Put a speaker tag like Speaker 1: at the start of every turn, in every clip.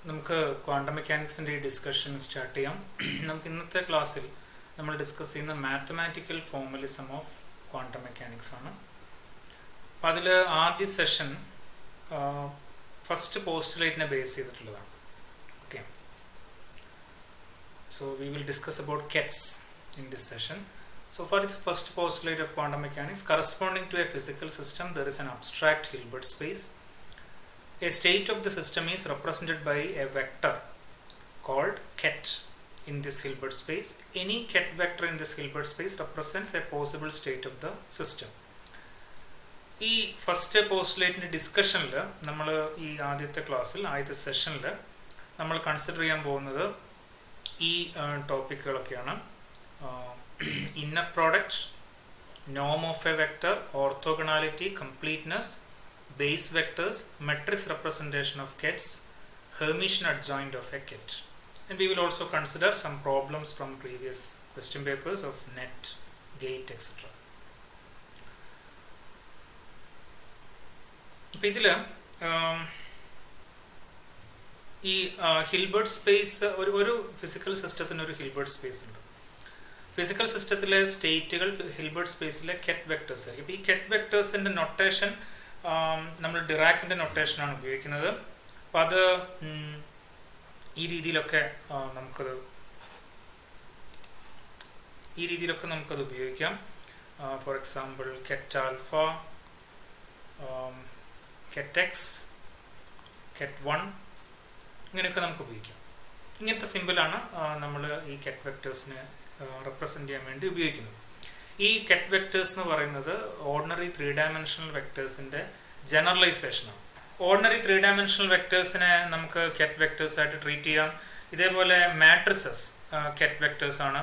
Speaker 1: നമുക്ക് ക്വാണ്ടം മെക്കാനിക്സിൻ്റെ ഈ discussion start ചെയ്യാം. നമുക്ക് ഇന്നത്തെ ക്ലാസ്സിൽ നമ്മൾ ഡിസ്കസ് ചെയ്യുന്ന mathematical formalism of quantum mechanics ആണ്. അപ്പോൾ അതിൽ ആദ്യ സെഷൻ ഫസ്റ്റ് പോസ്റ്റുലേറ്റിനെ ബേസ് ചെയ്തിട്ടുള്ളതാണ്. Okay, so we will discuss about kets in this session. So for its first postulate of quantum mechanics, corresponding to a physical system, there is an abstract Hilbert space. A state of the system is represented by a vector called ket in this Hilbert space. Any ket vector in this Hilbert space represents a possible state of the system. ഈ first പോസ്റ്റുലേറ്റിൻ്റെ ഡിസ്കഷനിൽ നമ്മൾ ഈ ആദ്യത്തെ ക്ലാസ്സിൽ ആദ്യത്തെ സെഷനിൽ നമ്മൾ consider ചെയ്യാൻ പോകുന്നത് ഈ ടോപ്പിക്കുകളൊക്കെയാണ്. Inner product, norm of a vector, orthogonality, completeness, base vectors, matrix representation of kets, Hermitian adjoint of a ket. And we will also consider some problems from previous question papers of net, gate, etc. അപ്പോൾ ഇതിൽ ഈ Hilbert space ഒരു physical സിസ്റ്റത്തിന് ഒരു Hilbert space ഉണ്ട്. Physical സിസ്റ്റത്തിലെ സ്റ്റേറ്റുകൾ Hilbert സ്പേസിലെ കെറ്റ് vectors ആയിരിക്കും. ഇപ്പോൾ ഈ കെറ്റ് വെക്ടേഴ്സിൻ്റെ നൊട്ടേഷൻ നമ്മൾ ഡിറാക്കിൻ്റെ നൊട്ടേഷനാണ് ഉപയോഗിക്കുന്നത്. അപ്പോൾ അത് ഈ രീതിയിലൊക്കെ നമുക്കത് ഉപയോഗിക്കാം. For example ket alpha, ket X, ket 1 ഇങ്ങനെയൊക്കെ നമുക്ക് ഉപയോഗിക്കാം. ഇങ്ങനത്തെ സിമ്പിളാണ് നമ്മൾ ഈ കെറ്റ് വെക്ടേഴ്സിന് റെപ്രസെൻ്റ് ചെയ്യാൻ വേണ്ടി ഉപയോഗിക്കുന്നത്. ഈ കെറ്റ് വെക്ടേഴ്സ് എന്ന് പറയുന്നത് ഓർഡിനറി 3 ഡയമെൻഷണൽ വെക്ടേഴ്സിൻ്റെ ജനറലൈസേഷനാണ്. ഓർഡിനറി 3 ഡയമെൻഷണൽ വെക്ടേഴ്സിനെ നമുക്ക് കെറ്റ് വെക്ടേഴ്സ് ആയിട്ട് ട്രീറ്റ് ചെയ്യാം. ഇതേപോലെ മാട്രിസസ് കെറ്റ് വെക്ടേഴ്സ് ആണ്,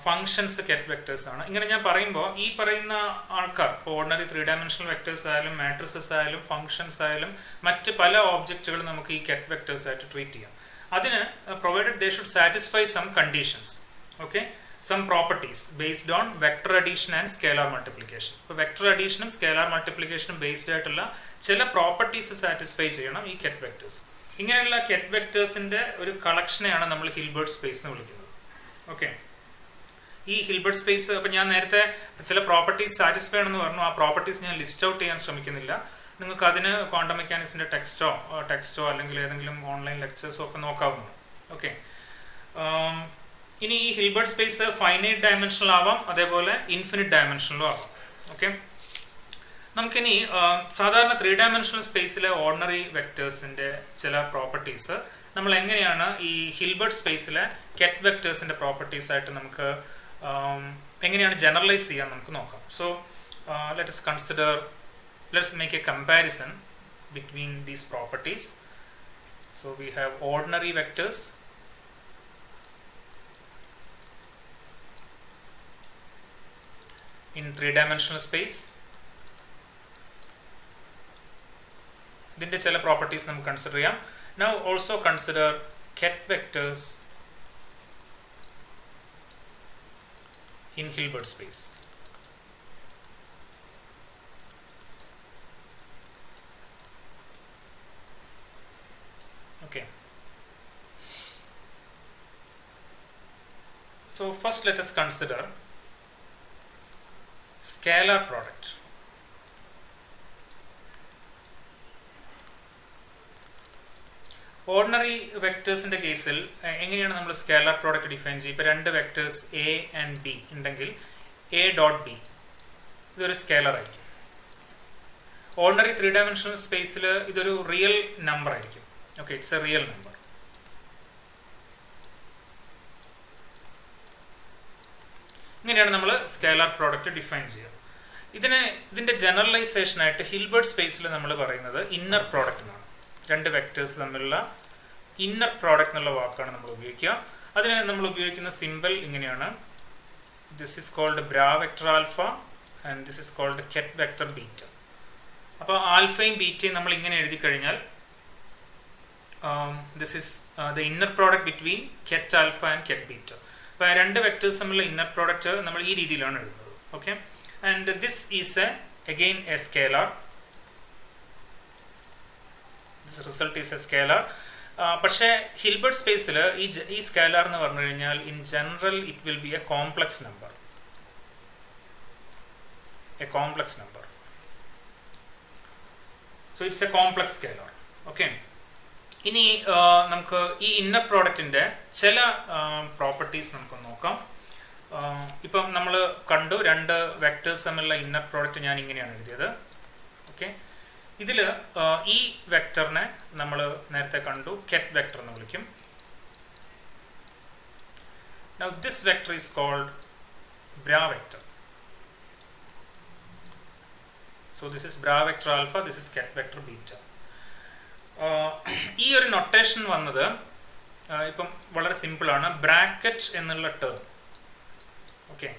Speaker 1: ഫങ്ഷൻസ് കെറ്റ് വെക്ടേഴ്സ് ആണ്. ഇങ്ങനെ ഞാൻ പറയുമ്പോൾ ഈ പറയുന്ന ആൾക്കാർ ഓർഡിനറി 3 ഡയമെൻഷണൽ വെക്ടേഴ്സ് ആയാലും മാട്രിസസ് ആയാലും ഫങ്ഷൻസ് ആയാലും മറ്റ് പല ഓബ്ജക്റ്റുകളും നമുക്ക് ഈ കെറ്റ് വെക്ടേഴ്സ് ആയിട്ട് ട്രീറ്റ് ചെയ്യാം. അതിന് provided they should satisfy some conditions. Okay, some properties based on vector addition and scalar multiplication. അപ്പോൾ വെക്ടർ അഡീഷനും സ്കേലാർ മൾട്ടിപ്ലിക്കേഷനും ബേസ്ഡ് ആയിട്ടുള്ള ചില പ്രോപ്പർട്ടീസ് സാറ്റിസ്ഫൈ ചെയ്യണം ഈ കെറ്റ് വെക്ടേഴ്സ്. ഇങ്ങനെയുള്ള കെറ്റ് വെക്ടേഴ്സിൻ്റെ ഒരു കളക്ഷനെയാണ് നമ്മൾ ഹിൽബർട്ട് സ്പേസ് എന്ന് വിളിക്കുന്നത്. ഓക്കെ, ഈ ഹിൽബർട്ട് സ്പേസ് അപ്പോൾ ഞാൻ നേരത്തെ ചില പ്രോപ്പർട്ടീസ് സാറ്റിസ്ഫൈ ആണെന്ന് പറഞ്ഞു. ആ പ്രോപ്പർട്ടീസ് ഞാൻ ലിസ്റ്റ് ഔട്ട് ചെയ്യാൻ ശ്രമിക്കുന്നില്ല. നിങ്ങൾക്ക് അതിന് ക്വാണ്ടം മെക്കാനിക്സിൻ്റെ ടെക്സ്റ്റോ അല്ലെങ്കിൽ ഏതെങ്കിലും ഓൺലൈൻ ലെക്ചേഴ്സോ ഒക്കെ നോക്കാവുന്നതാണ്. ഓക്കെ, ഇനി ഈ ഹിൽബർട്ട് സ്പേസ് ഫൈനൈറ്റ് ഡയമെൻഷണൽ ആവാം, അതേപോലെ ഇൻഫിനിറ്റ് ഡയമെൻഷനിലും ആവാം. ഓക്കെ, നമുക്കിനി സാധാരണ 3 ഡയമെൻഷണൽ സ്പേസിലെ ഓർഡിനറി വെക്ടേഴ്സിൻ്റെ ചില പ്രോപ്പർട്ടീസ് നമ്മൾ എങ്ങനെയാണ് ഈ ഹിൽബർട്ട് സ്പേസിലെ കെറ്റ് വെക്ടേഴ്സിൻ്റെ പ്രോപ്പർട്ടീസ് ആയിട്ട് നമുക്ക് എങ്ങനെയാണ് ജനറലൈസ് ചെയ്യാൻ നമുക്ക് നോക്കാം. So let's make A comparison between these properties. So we have ordinary vectors in 3-dimensional space. ഇതിൻ്റെ ചില പ്രോപ്പർട്ടീസ് നമുക്ക് കൺസിഡർ ചെയ്യാം. Now also consider ket vectors in Hilbert space. Okay, so first let us consider scalar product. Ordinary വെക്ടേഴ്സിൻ്റെ കേസിൽ എങ്ങനെയാണ് നമ്മൾ scalar product define ചെയ്യുക? ഇപ്പോൾ 2 വെക്ടേഴ്സ് എ ആൻഡ് ബി ഉണ്ടെങ്കിൽ എ ഡോട്ട് ബി ഇതൊരു സ്കേലർ ആയിരിക്കും. ഓർഡിനറി 3 ഡയമെൻഷണൽ സ്പേസിൽ ഇതൊരു റിയൽ നമ്പർ ആയിരിക്കും. Okay, it's a real number. ഇങ്ങനെയാണ് നമ്മൾ സ്കേലാർ പ്രോഡക്റ്റ് ഡിഫൈൻ ചെയ്യുക. ഇതിൻ്റെ ജനറലൈസേഷനായിട്ട് ഹിൽബർട്ട് സ്പേസിൽ നമ്മൾ പറയുന്നത് ഇന്നർ പ്രോഡക്റ്റ് എന്നാണ്. 2 വെക്ടേഴ്സ് തമ്മിലുള്ള ഇന്നർ പ്രോഡക്റ്റ് എന്നുള്ള വാക്കാണ് നമ്മൾ ഉപയോഗിക്കുക. അതിന് നമ്മൾ ഉപയോഗിക്കുന്ന സിമ്പിൾ ഇങ്ങനെയാണ്. This is called bra vector alpha and this is called ket vector beta. അപ്പോൾ ആൽഫയും ബീറ്റയും നമ്മൾ ഇങ്ങനെ എഴുതി കഴിഞ്ഞാൽ this is the inner product between ket alpha and ket beta. അപ്പോൾ 2 വെക്ടേഴ്സ് തമ്മിലുള്ള ഇന്നർ പ്രോഡക്റ്റ് നമ്മൾ ഈ രീതിയിലാണ് എഴുതുന്നത്. Okay, and this is again a scalar. This result is a scalar, പക്ഷേ ഹിൽബർട്ട് സ്പേസിൽ ഈ സ്കേലാർ എന്ന് പറഞ്ഞു കഴിഞ്ഞാൽ in general it will be A complex number. So it's a complex scalar. Okay. ഇനി നമുക്ക് ഈ ഇന്നർ പ്രോഡക്റ്റിൻ്റെ ചില പ്രോപ്പർട്ടീസ് നമുക്ക് നോക്കാം. ഇപ്പം നമ്മൾ കണ്ടു രണ്ട് വെക്ടേഴ്സ് തമ്മിലുള്ള ഇന്നർ പ്രോഡക്റ്റ് ഞാൻ ഇങ്ങനെയാണ് എഴുതിയത്. ഓക്കെ, ഇതിൽ ഈ വെക്ടറിനെ നമ്മൾ നേരത്തെ കണ്ടു കെറ്റ് വെക്ടർ എന്ന് വിളിക്കും. Now this vector is called bra vector. So this is bra vector alpha, this is ket vector beta. ഈ ഒരു നൊട്ടേഷൻ വന്നത് ഇപ്പം വളരെ സിമ്പിളാണ്. ബ്രാക്കറ്റ് എന്നുള്ള ടേം, ഓക്കെ,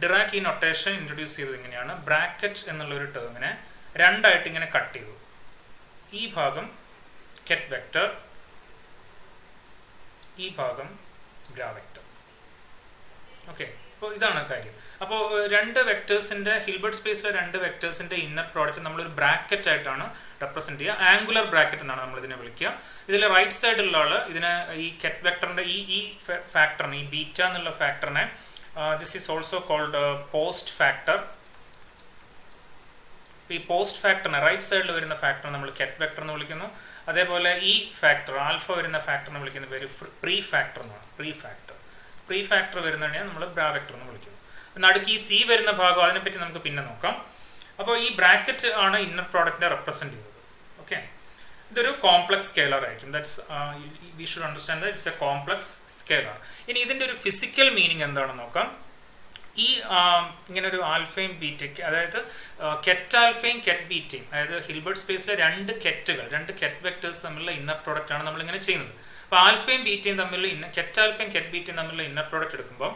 Speaker 1: ഡിറാക് ഈ നൊട്ടേഷൻ ഇൻട്രൊഡ്യൂസ് ചെയ്തത് ഇങ്ങനെയാണ്. ബ്രാക്കറ്റ് എന്നുള്ളൊരു ടേമിനെ രണ്ടായിട്ട് ഇങ്ങനെ കട്ട് ചെയ്തു. ഈ ഭാഗം കെറ്റ് വെക്ടർ, ഈ ഭാഗം ബ്രാ വെക്ടർ. ഓക്കെ, അപ്പോൾ ഇതാണ് കാര്യം. അപ്പോൾ രണ്ട് വെക്ടേഴ്സിൻ്റെ ഹിൽബർട്ട് സ്പേസിലെ രണ്ട് വെക്ടേഴ്സിൻ്റെ ഇന്നർ പ്രോഡക്റ്റ് നമ്മളൊരു ബ്രാക്കറ്റ് ആയിട്ടാണ് റെപ്രസെൻറ്റ് ചെയ്യുക. ആംഗുലർ ബ്രാക്കറ്റ് എന്നാണ് നമ്മൾ ഇതിനെ വിളിക്കുക. ഇതിൽ റൈറ്റ് സൈഡിലുള്ള ആൾ ഇതിനെ ഈ കെറ്റ് വെക്ടറിൻ്റെ ഈ ഫാക്ടറിനെ, ഈ ബീറ്റ എന്നുള്ള ഫാക്ടറിനെ, this is also called post factor. ഈ പോസ്റ്റ് ഫാക്ടറിനെ റൈറ്റ് സൈഡിൽ വരുന്ന ഫാക്ടറിനെ നമ്മൾ കെറ്റ് വെക്ടർ എന്ന് വിളിക്കുന്നു. അതേപോലെ ഈ ഫാക്ടർ ആൽഫ വരുന്ന ഫാക്ടറിനെ വിളിക്കുന്ന പേര് പ്രീ ഫാക്ടർ എന്നാണ്. പ്രീ ഫാക്ടർ വരുന്നതിനെ നമ്മൾ ബ്രാ വെക്ടർ എന്ന് വിളിക്കുന്നു. നടുക്ക് ഈ സി വരുന്ന ഭാഗം അതിനെപ്പറ്റി നമുക്ക് പിന്നെ നോക്കാം. അപ്പോൾ ഈ ബ്രാക്കറ്റ് ആണ് ഇന്നർ പ്രോഡക്റ്റിനെ റെപ്രസെൻറ്റ് ചെയ്യുന്നത്. ഓക്കെ, ഇതൊരു കോംപ്ലക്സ് സ്കേലർ ആയിരിക്കും. That's we should understand that it's A complex scalar. ഇനി ഇതിൻ്റെ ഒരു ഫിസിക്കൽ മീനിങ് എന്താണെന്ന് നോക്കാം. ഈ ഇങ്ങനെ ഒരു ആൽഫയും ബീറ്റയ്ക്ക്, അതായത് കെറ്റ് ആൽഫയും കെറ്റ് ബീറ്റയും, അതായത് ഹിൽബർട്ട് സ്പേസിലെ രണ്ട് കെറ്റ് വെക്ടേഴ്സ് തമ്മിലുള്ള ഇന്നർ പ്രോഡക്റ്റ് ആണ് നമ്മളിങ്ങനെ ചെയ്യുന്നത്. അപ്പോൾ ആൽഫയും ബീറ്റയും തമ്മിലുള്ള കെറ്റ് ആൽഫയും കെറ്റ് ബീറ്റയും തമ്മിലുള്ള ഇന്നർ പ്രോഡക്റ്റ് എടുക്കുമ്പോൾ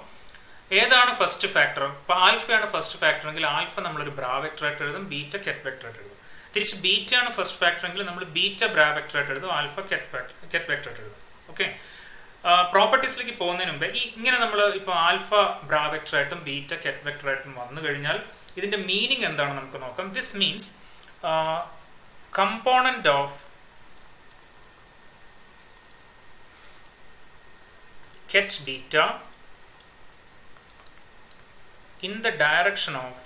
Speaker 1: ഏതാണ് ഫസ്റ്റ് ഫാക്ടർ? ഇപ്പോൾ ആൽഫയാണ് ഫസ്റ്റ് ഫാക്ടർ എങ്കിൽ ആൽഫ നമ്മളൊരു ബ്രാ വെക്ടർ ആയിട്ട് എഴുതും, ബീറ്റ കെറ്റ് വെക്ടർ ആയിട്ട് എഴുതും. തിരിച്ച് ബീറ്റയാണ് ഫസ്റ്റ് ഫാക്ടർ എങ്കിൽ നമ്മൾ ബീറ്റ ബ്രാ വെക്ടർ ആയിട്ട് എഴുതും, ആൽഫ കെറ്റ് വെക്ടർ ആയിട്ട് എഴുതും. ഓക്കെ, പ്രോപ്പർട്ടീസിലേക്ക് പോകുന്നതിന് മുമ്പ് ഇങ്ങനെ നമ്മൾ ഇപ്പോൾ ആൽഫ ബ്രാ വെക്ടർ ആയിട്ടും ബീറ്റ കെറ്റ് വെക്ടർ ആയിട്ടും വന്നു കഴിഞ്ഞാൽ ഇതിൻ്റെ മീനിങ് എന്താണെന്ന് നമുക്ക് നോക്കാം. This means component of ket beta in the direction of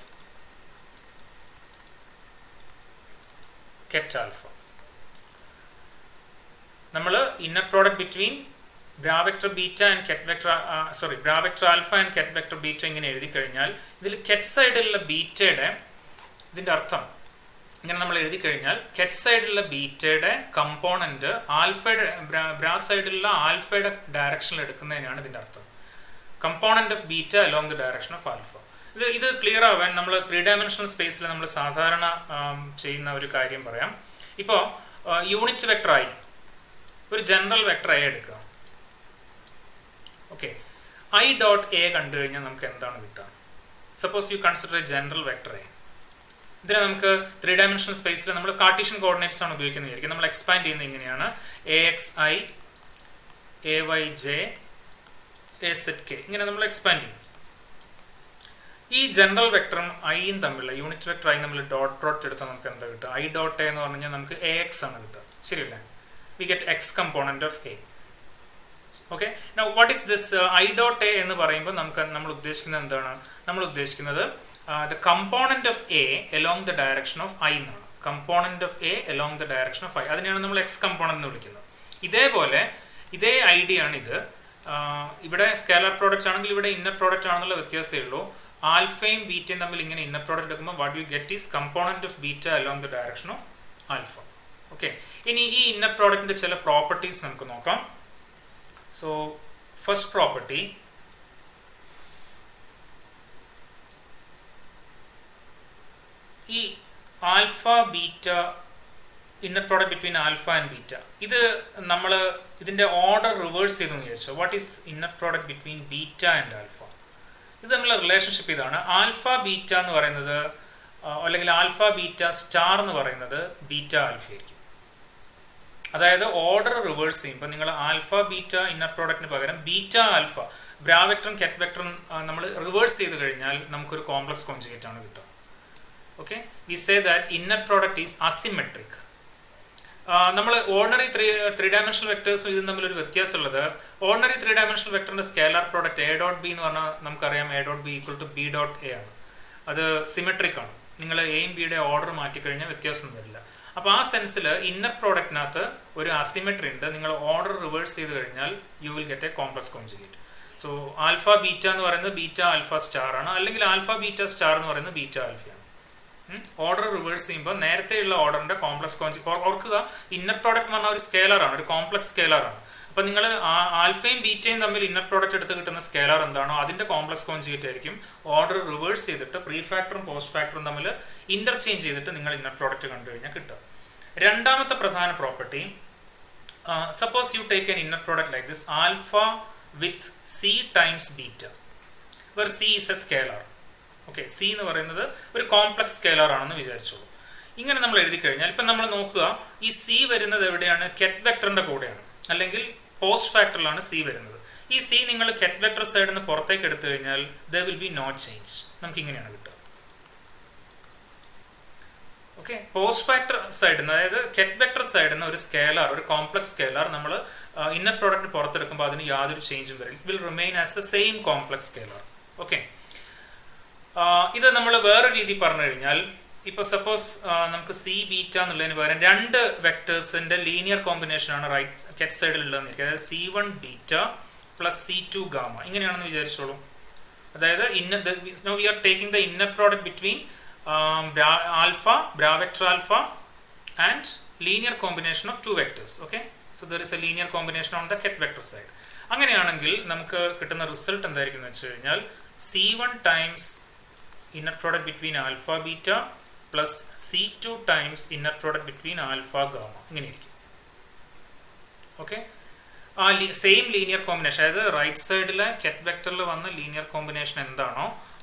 Speaker 1: ket alpha. നമ്മൾ inner product between bra vector beta and കെറ്റ് vector bra vector alpha and കെറ്റ് vector beta ഇങ്ങനെ എഴുതി കഴിഞ്ഞാൽ ഇതിൽ കെറ്റ് സൈഡിലുള്ള ബീറ്റയുടെ ഇതിൻ്റെ അർത്ഥം ഇങ്ങനെ നമ്മൾ എഴുതി കഴിഞ്ഞാൽ കെറ്റ് സൈഡിലുള്ള ബീറ്റയുടെ കമ്പോണന്റ് ആൽഫയുടെ ബ്രാ സൈഡിലുള്ള ആൽഫയുടെ ഡയറക്ഷനിൽ എടുക്കുന്നതിനാണ് ഇതിൻ്റെ അർത്ഥം. Component of beta along the direction of alpha. ഇത് ക്ലിയർ ആവാൻ നമ്മൾ 3 ഡയമെൻഷണൽ സ്പേസിൽ നമ്മൾ സാധാരണ ചെയ്യുന്ന ഒരു കാര്യം പറയാം. ഇപ്പോൾ യൂണിറ്റ് വെക്ടർ ആയി ഒരു ജനറൽ വെക്ടർ എ എടുക്കുക. ഓക്കെ, ഐ ഡോട്ട് എ കണ്ടു കഴിഞ്ഞാൽ നമുക്ക് എന്താണ് കിട്ടുക? Suppose you consider A general vector A. ഇതിനെ നമുക്ക് 3 ഡയമെൻഷണൽ സ്പേസിൽ നമ്മൾ കാർട്ടീഷ്യൻ കോർഡിനേറ്റ്സ് ആണ് ഉപയോഗിക്കുന്നത്. നമ്മൾ എക്സ്പാൻഡ് ചെയ്യുന്നത് ഇങ്ങനെയാണ്: A X I, A Y J, A Z K. ഇങ്ങനെ നമ്മൾ എക്സ്പാൻഡ് ചെയ്യും. ഈ ജനറൽ വെക്ടറും ഐയും തമ്മിലുള്ള യൂണിറ്റ് വെക്ടർ ഐ നമ്മൾ ഡോട്ട് പ്രോഡക്റ്റ് എടുത്താൽ നമുക്ക് എന്താ കിട്ടുക? ഐ ഡോട്ട് എ എന്ന് പറഞ്ഞു കഴിഞ്ഞാൽ നമുക്ക് എ എക്സ് ആണ് കിട്ടുക. ശരിയല്ലേ? We get X component of A. Okay, now what is this I dot A എന്ന് പറയുമ്പോൾ നമ്മൾ ഉദ്ദേശിക്കുന്നത് എന്താണ്? നമ്മൾ ഉദ്ദേശിക്കുന്നത് the component of A along the direction of I എന്നാണ്. component of A along the direction of I, അതിനെയാണ് നമ്മൾ എക്സ് കമ്പോണന്റ് എന്ന് വിളിക്കുന്നത്. ഇതേപോലെ ഇതേ ഐഡിയ ആണ് ഇത്. ഇവിടെ സ്കേലാർ പ്രോഡക്റ്റ് ആണെങ്കിൽ ഇവിടെ ഇന്നർ പ്രോഡക്റ്റ് ആണെന്നുള്ള വ്യത്യാസമേ ഉള്ളൂ. ആൽഫയും ബീറ്റയും തമ്മിൽ ഇങ്ങനെ ഇന്നർ പ്രോഡക്റ്റ് എടുക്കുമ്പോൾ what you get is component of beta along the direction of alpha. Okay, ഇനി ഈ ഇന്നർ പ്രോഡക്റ്റിന്റെ ചില പ്രോപ്പർട്ടീസ് നമുക്ക് നോക്കാം. സോ ഫസ്റ്റ് പ്രോപ്പർട്ടി, ഈ alpha beta inner product between alpha and beta, ഇത് നമ്മൾ ഇതിൻ്റെ ഓർഡർ റിവേഴ്സ് ചെയ്തെന്ന് വിചാരിച്ചു. What is inner product between beta and alpha? ഇത് തമ്മിലുള്ള റിലേഷൻഷിപ്പ് ഇതാണ്. ആൽഫ ബീറ്റ എന്ന് പറയുന്നത്, അല്ലെങ്കിൽ ആൽഫ ബീറ്റ സ്റ്റാർ എന്ന് പറയുന്നത് ബീറ്റ ആൽഫ ആയിരിക്കും. അതായത് ഓർഡർ റിവേഴ്സ് ചെയ്യുമ്പോൾ നിങ്ങൾ ആൽഫ ബീറ്റ ഇന്നർ പ്രോഡക്റ്റിന് പകരം ബീറ്റ ആൽഫ ബ്രാ വെക്ടറും കെറ്റ് വെക്ടറും നമ്മൾ റിവേഴ്സ് ചെയ്ത് കഴിഞ്ഞാൽ നമുക്കൊരു കോംപ്ലക്സ് കോൺജുഗേറ്റ് ആണ് കിട്ടുക. Okay, we say that inner product is asymmetric. നമ്മൾ ഓർഡിനറി ത്രീ ഡയമെൻഷണൽ വെക്ടേഴ്സും ഇതും തമ്മിലൊരു വ്യത്യാസമുള്ളത്, ഓർഡിനറി ത്രീ ഡയമെൻഷണൽ വെക്ടറിന്റെ scalar product A dot B എന്ന് പറഞ്ഞാൽ നമുക്കറിയാം A dot B equal to B dot A ആണ്. അത് സിമെട്രിക് ആണ്. നിങ്ങൾ എയും ബിയുടെ ഓർഡർ മാറ്റിക്കഴിഞ്ഞാൽ വ്യത്യാസം വരില്ല. അപ്പോൾ ആ സെൻസിൽ ഇന്നർ പ്രോഡക്റ്റിനകത്ത് ഒരു അസിമെട്രി ഉണ്ട്. നിങ്ങൾ ഓർഡർ റിവേഴ്സ് ചെയ്ത് കഴിഞ്ഞാൽ you will get A complex conjugate. So alpha beta എന്ന് പറയുന്നത് ബീറ്റ ആൽഫ സ്റ്റാർ ആണ്, അല്ലെങ്കിൽ ആൽഫ ബീറ്റ സ്റ്റാർ എന്ന് പറയുന്നത് ബീറ്റ ആൽഫയാണ്. ഓർഡർ റിവേഴ്സ് ചെയ്യുമ്പോൾ നേരത്തെയുള്ള ഓർഡറിന്റെ കോംപ്ലക്സ് കോൺജുഗേറ്റ്, ഓർക്കുക ഇന്നർ പ്രോഡക്റ്റ് എന്ന് പറഞ്ഞാൽ ഒരു സ്കേലർ ആണ്, ഒരു കോംപ്ലക്സ് സ്കേലർ ആണ്. അപ്പോൾ നിങ്ങൾ ആൽഫയും ബീറ്റയും തമ്മിൽ ഇന്നർ പ്രോഡക്റ്റ് എടുത്ത് കിട്ടുന്ന സ്കേലർ എന്താണോ അതിന്റെ കോംപ്ലക്സ് കോൺജുഗേറ്റ് ആയിരിക്കും ഓർഡർ റിവേഴ്സ് ചെയ്തിട്ട് പ്രീ ഫാക്ടറും പോസ്റ്റ് ഫാക്ടറും തമ്മിൽ ഇന്റർചേഞ്ച് ചെയ്തിട്ട് നിങ്ങൾ ഇന്നർ പ്രോഡക്റ്റ് കണ്ടു കഴിഞ്ഞാൽ കിട്ടുക. രണ്ടാമത്തെ പ്രധാന property, suppose you take an inner product like this alpha with C times beta, where C is a scalar. Okay, C എന്ന് പറയുന്നത് ഒരു കോംപ്ലക്സ് സ്കേലർ ആണെന്ന് വിചാരിച്ചോളൂ. ഇങ്ങനെ നമ്മൾ എഴുതി കഴിഞ്ഞാൽ ഇപ്പം നമ്മൾ നോക്കുക, ഈ സി വരുന്നത് എവിടെയാണ്? കെറ്റ് വെക്ടറിന്റെ കൂടെയാണ്, അല്ലെങ്കിൽ പോസ്റ്റ് ഫാക്ടറിലാണ് സി വരുന്നത്. ഈ സി നിങ്ങൾ കെറ്റ് വെക്ടർ സൈഡിൽ നിന്ന് പുറത്തേക്ക് എടുത്തു കഴിഞ്ഞാൽ there will be no change. നമുക്ക് ഇങ്ങനെയാണ് കിട്ടുക. ഓക്കെ, പോസ്റ്റ് ഫാക്ടർ സൈഡിൽ നിന്ന്, അതായത് കെറ്റ് വെക്ടർ സൈഡിൽ നിന്ന് ഒരു സ്കേലാർ, ഒരു കോംപ്ലക്സ് സ്കേലാർ നമ്മൾ ഇന്നർ പ്രോഡക്റ്റ് പുറത്തെടുക്കുമ്പോൾ അതിന് യാതൊരു ചേഞ്ചും വരില്ല. It will remain as the same complex scalar. Okay, ഇത് നമ്മൾ വേറെ രീതി പറഞ്ഞു കഴിഞ്ഞാൽ, ഇപ്പോൾ സപ്പോസ് നമുക്ക് സി ബീറ്റ എന്നുള്ളതിന് പകരം രണ്ട് വെക്ടേഴ്സിന്റെ ലീനിയർ കോമ്പിനേഷൻ ആണ് റൈറ്റ് കെറ്റ് സൈഡിൽ ഉള്ളതെന്ന് ഇരിക്കും. അതായത് C1 beta plus C2 gamma ഇങ്ങനെയാണെന്ന് വിചാരിച്ചോളൂ. അതായത് we are taking the inner product between alpha, bra vector alpha and linear combination of two vectors. Okay, so there is a linear combination on the ket vector side. അങ്ങനെയാണെങ്കിൽ നമുക്ക് കിട്ടുന്ന result എന്തായിരിക്കും എന്ന് വെച്ച് കഴിഞ്ഞാൽ C1 times inner product between alpha beta plus C2 times inner product between alpha gamma ഇങ്ങനെയായിരിക്കും. Okay, ആ same linear combination, അതായത് റൈറ്റ് സൈഡിലെ കെറ്റ് വെക്ടറിൽ വന്ന ലീനിയർ കോമ്പിനേഷൻ എന്താണോ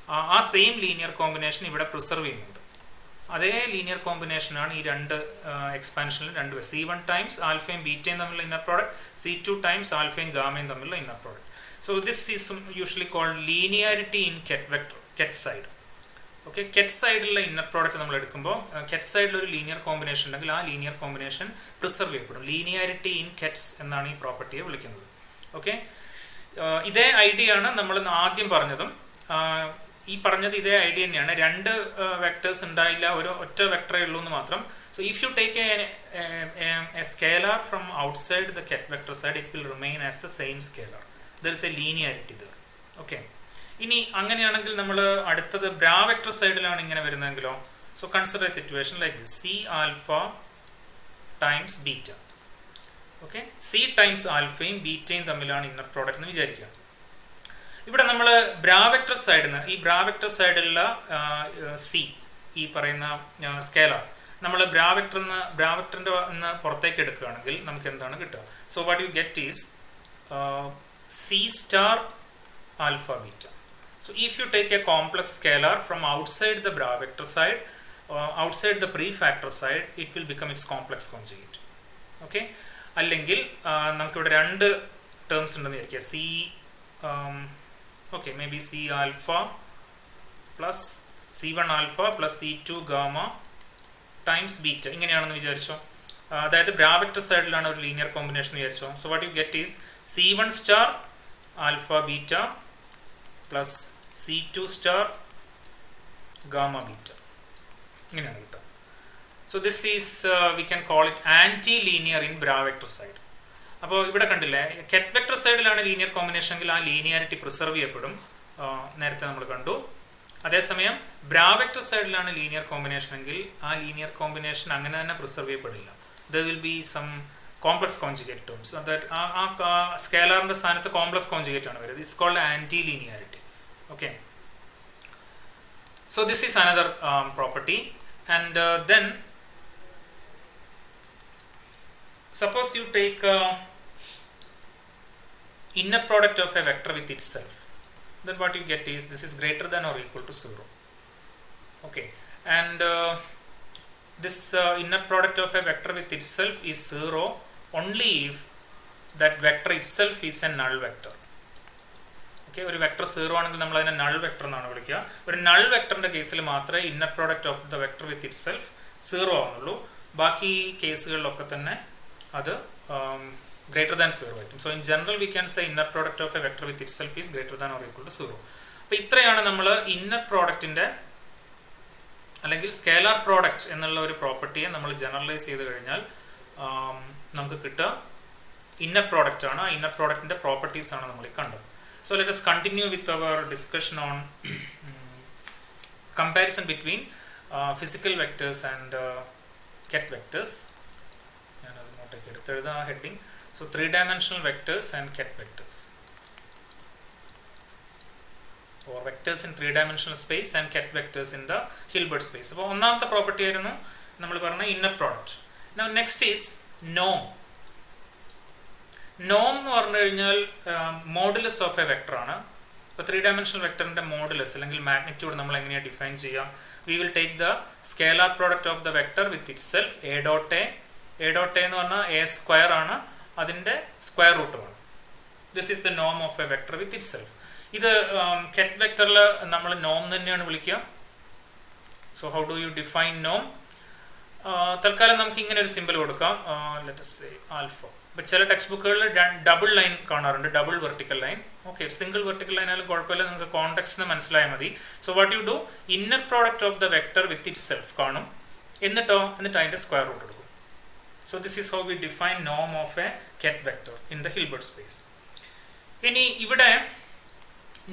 Speaker 1: ആ സെയിം ലീനിയർ കോമ്പിനേഷൻ ഇവിടെ പ്രിസർവ് ചെയ്യുന്നുണ്ട്. അതേ ലീനിയർ കോമ്പിനേഷനാണ് ഈ രണ്ട് എക്സ്പാൻഷനിൽ രണ്ട് C1 ടൈംസ് ആൽഫയും ബീറ്റയും തമ്മിലുള്ള ഇന്നർ പ്രോഡക്റ്റ്, C2 ടൈംസ് ആൽഫയും ഗാമയും തമ്മിലുള്ള inner product. So this is usually called linearity in ket vector, ket side. Okay, ket സൈഡിലുള്ള ഇന്നർ പ്രോഡക്റ്റ് നമ്മൾ എടുക്കുമ്പോൾ കെറ്റ് സൈഡിൽ ഒരു ലീനിയർ കോമ്പിനേഷൻ ഉണ്ടെങ്കിൽ ആ ലീനിയർ കോമ്പിനേഷൻ പ്രിസർവ് ചെയ്യപ്പെടും. ലീനിയാരിറ്റി ഇൻ കെറ്റ്സ് എന്നാണ് ഈ പ്രോപ്പർട്ടിയെ വിളിക്കുന്നത്. ഓക്കെ, ഇതേ ഐഡിയ ആണ് നമ്മൾ ആദ്യം പറഞ്ഞതും. ഈ പറഞ്ഞത് ഇതേ ഐഡിയ തന്നെയാണ്. രണ്ട് വെക്ടേഴ്സ് ഉണ്ടായില്ല, ഒരു ഒറ്റ വെക്ടറേ ഉള്ളൂ എന്ന് മാത്രം. So if you take a scalar from outside the ket vector side it will remain as the same scalar. There is a linearity there. Okay, ഇനി അങ്ങനെയാണെങ്കിൽ നമ്മൾ അടുത്തത് ബ്രാ വെക്ടർ സൈഡിലാണ് ഇങ്ങനെ വരുന്നതെങ്കിലോ, so consider a situation like this C alpha times beta. Okay, C times ആൽഫയും ബീറ്റയും തമ്മിലാണ് ഇന്നർ പ്രോഡക്റ്റ് എന്ന് വിചാരിക്കുക. ഇവിടെ നമ്മൾ ബ്രാ വെക്ടർ സൈഡിൽ നിന്ന്, ഈ ബ്രാ വെക്ടർ സൈഡിലുള്ള സി ഈ പറയുന്ന സ്കേലാർ നമ്മൾ ബ്രാ വെക്ടറിന്റെ പുറത്തേക്ക് എടുക്കുകയാണെങ്കിൽ നമുക്ക് എന്താണ് കിട്ടുക? So what you get is C star alpha beta. So if you take a complex scalar from outside the bra vector side, outside the prefactor side, it will become its complex conjugate. Okay, അല്ലെങ്കിൽ നമുക്ക് ഇവിടെ രണ്ട് terms ഉണ്ടെന്ന് വിചാരിക്കുക. C okay maybe C alpha plus C1 alpha plus C2 gamma times beta ഇങ്ങനെയാണെന്ന് വിചാരിച്ചോ. അതായത് bra vector സൈഡിലാണ് ഒരു ലീനിയർ കോമ്പിനേഷൻ വിചാരിച്ചോ. So what you get is C1 star alpha beta plus C2 star gamma beta ഇങ്ങനെയാണ് കിട്ടുക. So this is we can call it anti linear in bra vector side. അപ്പോൾ ഇവിടെ കണ്ടില്ലേ, ket vector സൈഡിലാണ് linear combination എങ്കിൽ ആ linearity preserve ചെയ്യപ്പെടും, നേരത്തെ നമ്മൾ കണ്ടു. അതേസമയം ബ്രാ വെക്ടർ സൈഡിലാണ് ലീനിയർ കോമ്പിനേഷൻ എങ്കിൽ ആ ലീനിയർ കോമ്പിനേഷൻ അങ്ങനെ തന്നെ പ്രിസർവ് ചെയ്യപ്പെടില്ല. There will be some complex conjugate terms. That ആ സ്കേലാറിന്റെ സ്ഥാനത്ത് കോംപ്ലക്സ് കോൺജുഗേറ്റ് ആണ് വരുന്നത്. It's called anti linearity. Okay, so this is another property. And then suppose you take inner product of a vector with itself, then what you get is this is greater than or equal to 0. Okay, and this inner product of a vector with itself is 0 only if that vector itself is a null vector. Okay, ഒരു vector 0 ആണെങ്കിൽ നമ്മൾ അതിനെ null vector എന്നാണ് വിളിക്കുക. ഒരു null vectorന്റെ കേസിൽ മാത്രമേ inner product of the vector with itself 0 ആവുന്നുള്ളൂ. ബാക്കി കേസുകളിലൊക്കെ തന്നെ അത് greater than 0 ആയിരിക്കും. So in general we can say inner product of a vector with itself is greater than or equal to 0. അപ്പോൾ ഇത്രയാണ് നമ്മൾ ഇന്നർ പ്രോഡക്റ്റിൻ്റെ അല്ലെങ്കിൽ സ്കേലാർ പ്രോഡക്റ്റ് എന്നുള്ള ഒരു പ്രോപ്പർട്ടിയെ നമ്മൾ ജനറലൈസ് ചെയ്ത് കഴിഞ്ഞാൽ നമുക്ക് കിട്ടുക ഇന്നർ പ്രോഡക്റ്റ് ആണ്. ആ ഇന്നർ പ്രോഡക്റ്റിൻ്റെ പ്രോപ്പർട്ടീസ് ആണ് നമ്മൾ കണ്ടത്. So let us continue with our discussion on comparison between physical vectors and ket vectors. ഞാൻ അതിങ്ങോട്ടേക്ക് എടുത്തെഴുതാം heading. So 3-dimensional vectors and ket vectors, or vectors in 3-dimensional space and ket vectors in the Hilbert space. അപ്പോൾ ഒന്നാമത്തെ property ആയിരുന്നു നമ്മൾ പറഞ്ഞ inner product. Now next is norm. നോം എന്ന് പറഞ്ഞു കഴിഞ്ഞാൽ മോഡുലസ് ഓഫ് എ വെക്ടർ ആണ്. ഇപ്പോൾ 3-dimensional വെക്ടറിൻ്റെ മോഡുലസ് അല്ലെങ്കിൽ മാഗ്നിറ്റ്യൂഡ് നമ്മൾ എങ്ങനെയാണ് ഡിഫൈൻ ചെയ്യുക? We will take the scalar product of the vector with itself, a dot a. a dot a എന്ന് പറഞ്ഞാൽ a സ്ക്വയർ ആണ്, അതിൻ്റെ സ്ക്വയർ റൂട്ടുമാണ്. ദിസ് ഈസ് ദ നോം of a vector with itself. ഇത് കെറ്റ് വെക്ടറിൽ നമ്മൾ നോം തന്നെയാണ് വിളിക്കുക. So how do you define നോം? തൽക്കാലം നമുക്ക് ഇങ്ങനെ ഒരു സിമ്പിൾ കൊടുക്കാം, ലെറ്റ് us say ആൽഫ. ഇപ്പോൾ ചില ടെക്സ്റ്റ് ബുക്കുകളിൽ ഡബിൾ ലൈൻ കാണാറുണ്ട്, double vertical line. Okay, single vertical line ആയാലും കുഴപ്പമില്ല, നിങ്ങൾക്ക് കോണ്ടെക്സ്റ്റ് മനസ്സിലായാൽ മതി. So what you do, inner product of the vector with itself കാണും, എന്നിട്ട് അതിൻ്റെ സ്ക്വയർ റൂട്ട് എടുക്കും. So this is how we define നോം of a ket vector in the Hilbert space. ഇനി ഇവിടെ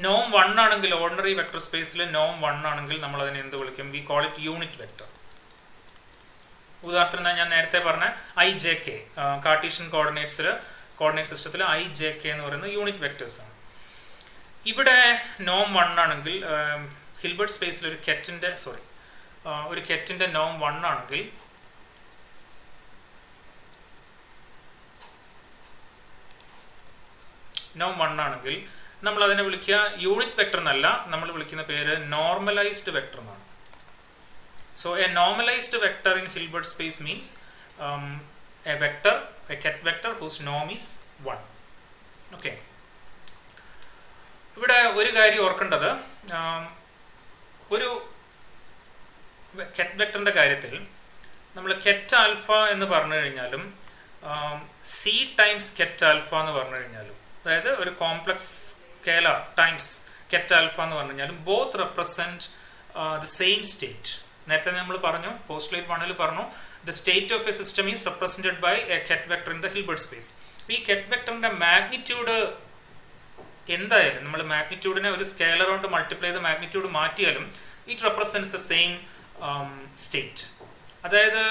Speaker 1: നോം 1 ആണെങ്കിൽ, ഓർഡിനറി വെക്ടർ സ്പേസിൽ നോം 1 ആണെങ്കിൽ നമ്മൾ അതിനെ എന്ത് വിളിക്കും? We call it unit vector. ഉദാഹരണത്തിന് ഞാൻ നേരത്തെ പറഞ്ഞ IJK, കാർട്ടീഷ്യൻ കോർഡിനേറ്റ് സിസ്റ്റത്തിൽ IJK എന്ന് പറയുന്നത് യൂണിറ്റ് വെക്ടേഴ്സ് ആണ്. ഇവിടെ നോം 1 ആണെങ്കിൽ, ഹിൽബർട്ട് സ്പേസിൽ ഒരു കെറ്റിൻ്റെ നോം 1 ആണെങ്കിൽ നമ്മൾ അതിനെ വിളിക്കുക യൂണിറ്റ് വെക്ടർ എന്നല്ല, നമ്മൾ വിളിക്കുന്ന പേര് നോർമലൈസ്ഡ് വെക്ടർ എന്നാണ്. So a normalized vector in Hilbert space means a ket vector whose norm is 1. Okay. ഇവിടെ ഒരു കാര്യം ഓർക്കേണ്ടത്, ഒരു കെറ്റ് വെക്ടറിൻ്റെ കാര്യത്തിൽ നമ്മൾ കെറ്റ് ആൽഫ എന്ന് പറഞ്ഞു കഴിഞ്ഞാലും C ടൈംസ് കെറ്റ് ആൽഫ എന്ന് പറഞ്ഞു കഴിഞ്ഞാലും, അതായത് ഒരു complex scalar times ket alpha എന്ന് പറഞ്ഞു കഴിഞ്ഞാലും both represent the same state. നേരത്തെ നമ്മൾ പറഞ്ഞു, പോസ്റ്റ്ലേറ്റ് 1 പറഞ്ഞു, the state of a system is represented by a ket vector in the Hilbert space. ഈ കെറ്റ് വെക്ടറിൻ്റെ മാഗ്നിറ്റ്യൂഡ് എന്തായാലും, നമ്മൾ മാഗ്നിറ്റ്യൂഡിനെ ഒരു സ്കേലർ കൊണ്ട് മൾട്ടിപ്ലൈ ചെയ്ത് മാഗ്നിറ്റ്യൂഡ് മാറ്റിയാലും it represents the same state. അതായത്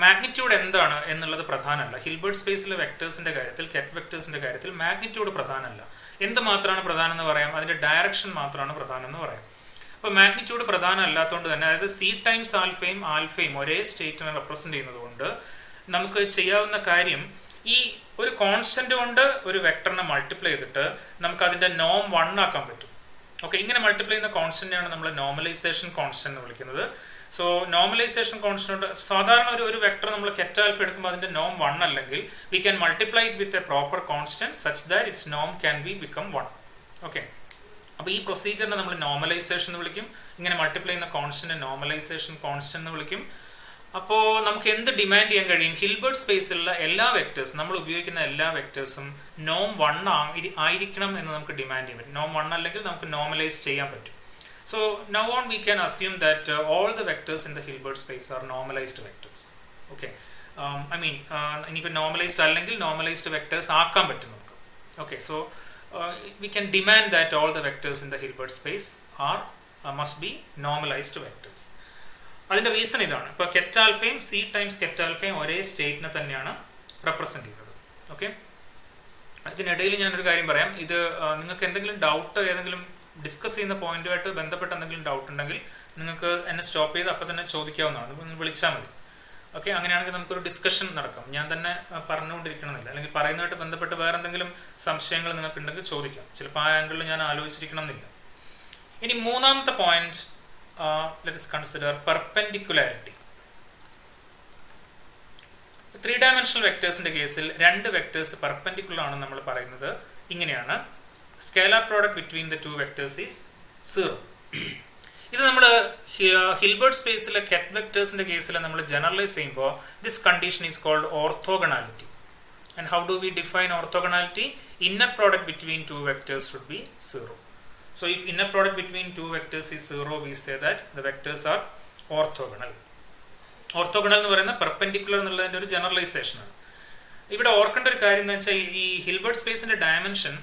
Speaker 1: മാഗ്നിറ്റ്യൂഡ് എന്താണ് എന്നുള്ളത് പ്രധാനമല്ല. ഹിൽബർട്ട് സ്പേസിലെ വെക്ടേഴ്സിൻ്റെ കാര്യത്തിൽ, കെറ്റ് വെക്ടേഴ്സിൻ്റെ കാര്യത്തിൽ മാഗ്നിറ്റ്യൂഡ് പ്രധാനമല്ല. എന്ത് മാത്രമാണ് പ്രധാനം എന്ന് പറയാം? അതിൻ്റെ ഡയറക്ഷൻ മാത്രമാണ് പ്രധാനം എന്ന് പറയാം. അപ്പോൾ മാഗ്നിറ്റ്യൂഡ് പ്രധാനം അല്ലാത്തതുകൊണ്ട് തന്നെ, അതായത് C ടൈംസ് ആൽഫയും ഒരേ സ്റ്റേറ്റിനെ റെപ്രസെൻ്റ് ചെയ്യുന്നത് കൊണ്ട് നമുക്ക് ചെയ്യാവുന്ന കാര്യം, ഈ ഒരു കോൺസ്റ്റന്റ് കൊണ്ട് ഒരു വെക്ടറിനെ മൾട്ടിപ്ലൈ ചെയ്തിട്ട് നമുക്ക് അതിൻ്റെ നോം 1 ആക്കാൻ പറ്റും. ഓക്കെ, ഇങ്ങനെ മൾട്ടിപ്ലൈ ചെയ്യുന്ന കോൺസ്റ്റന്റാണ് നമ്മൾ നോർമലൈസേഷൻ കോൺസ്റ്റന്റ് എന്ന് വിളിക്കുന്നത്. സോ നോർമലൈസേഷൻ കോൺസ്റ്റന്റ്, സാധാരണ ഒരു വെക്ടർ നമ്മൾ കെറ്റ് ആൽഫ എടുക്കുമ്പോൾ അതിൻ്റെ നോം 1 അല്ലെങ്കിൽ we can multiply it with a proper constant such that its നോം ക്യാൻ ബി ബിക്കം 1. ഓക്കെ, അപ്പോൾ ഈ പ്രൊസീജിയറിനെ നമ്മൾ നോർമലൈസേഷൻ എന്ന് വിളിക്കും. ഇങ്ങനെ മൾട്ടിപ്ലൈ ചെയ്യുന്ന കോൺസ്റ്റന്റ് നോർമലൈസേഷൻ കോൺസ്റ്റന്റ് എന്ന് വിളിക്കും. അപ്പോൾ നമുക്ക് എന്ത് ഡിമാൻഡ് ചെയ്യാൻ കഴിയും? ഹിൽബർട്ട് സ്പേസിലുള്ള എല്ലാ വെക്ടേഴ്സും, നമ്മൾ ഉപയോഗിക്കുന്ന എല്ലാ വെക്ടേഴ്സും നോം 1 ആയിരിക്കണം എന്ന് നമുക്ക് ഡിമാൻഡ് ചെയ്യാൻ പറ്റും. നോം 1 അല്ലെങ്കിൽ നമുക്ക് നോർമലൈസ് ചെയ്യാൻ പറ്റും. So now on we can assume that all the vectors in the Hilbert space are normalised vectors. Okay, ഇനിയിപ്പോൾ നോർമലൈസ്ഡ് അല്ലെങ്കിൽ നോർമലൈസ്ഡ് വെക്ടേഴ്സ് ആക്കാൻ പറ്റും നമുക്ക്. Okay, so we can demand that all the vectors in the Hilbert space must be normalized vectors. അതിൻ്റെ reason ഇതാണ്. ഇപ്പോൾ കെറ്റ് ആൽഫയും C times കെറ്റ് ആൽഫയും ഒരേ സ്റ്റേറ്റിനെ തന്നെയാണ് റെപ്രസെൻ്റ് ചെയ്യുന്നത്. ഓക്കെ, ഇതിനിടയിൽ ഞാനൊരു കാര്യം പറയാം. ഇത് നിങ്ങൾക്ക് എന്തെങ്കിലും ഡൗട്ട്, ഏതെങ്കിലും ഡിസ്കസ് ചെയ്യുന്ന പോയിന്റുമായിട്ട് ബന്ധപ്പെട്ട് എന്തെങ്കിലും ഡൗട്ട് ഉണ്ടെങ്കിൽ നിങ്ങൾക്ക് എന്നെ സ്റ്റോപ്പ് ചെയ്ത് അപ്പോൾ തന്നെ ചോദിക്കാവുന്നതാണ്. നിങ്ങൾ വിളിച്ചാൽ മതി. ഓക്കെ, അങ്ങനെയാണെങ്കിൽ നമുക്കൊരു ഡിസ്കഷൻ നടക്കാം. ഞാൻ തന്നെ പറഞ്ഞുകൊണ്ടിരിക്കണമെന്നില്ല, അല്ലെങ്കിൽ പറയുന്നതായിട്ട് ബന്ധപ്പെട്ട് വേറെ എന്തെങ്കിലും സംശയങ്ങൾ നിങ്ങൾക്ക് ഉണ്ടെങ്കിൽ ചോദിക്കാം. ചിലപ്പോൾ ആ ആംഗിളിൽ ഞാൻ ആലോചിച്ചിരിക്കണം എന്നില്ല. ഇനി മൂന്നാമത്തെ point, let us consider perpendicularity. 3-dimensional വെക്ടേഴ്സിൻ്റെ കേസിൽ 2 വെക്ടേഴ്സ് പെർപെൻഡിക്കുലർ ആണെന്ന് നമ്മൾ പറയുന്നത് ഇങ്ങനെയാണ്: scalar product between the 2 vectors is 0. ഇത് നമ്മൾ ഹിൽബർട്ട് സ്പേസിലെ കെറ്റ് വെക്ടേഴ്സിന്റെ കേസിൽ നമ്മൾ ജനറലൈസ് ചെയ്യുമ്പോൾ this condition is called orthogonality. And how do we define orthogonality? Inner product between two vectors should be 0. So if inner product between two vectors is 0, we say that the vectors are orthogonal. Orthogonal എന്ന് പറയുന്ന perpendicular എന്നുള്ളതിൻ്റെ ഒരു generalisation ആണ്. ഇവിടെ ഓർക്കേണ്ട ഒരു കാര്യം എന്ന് വെച്ചാൽ ഈ ഹിൽബർട്ട് സ്പേസിന്റെ ഡയമെൻഷൻ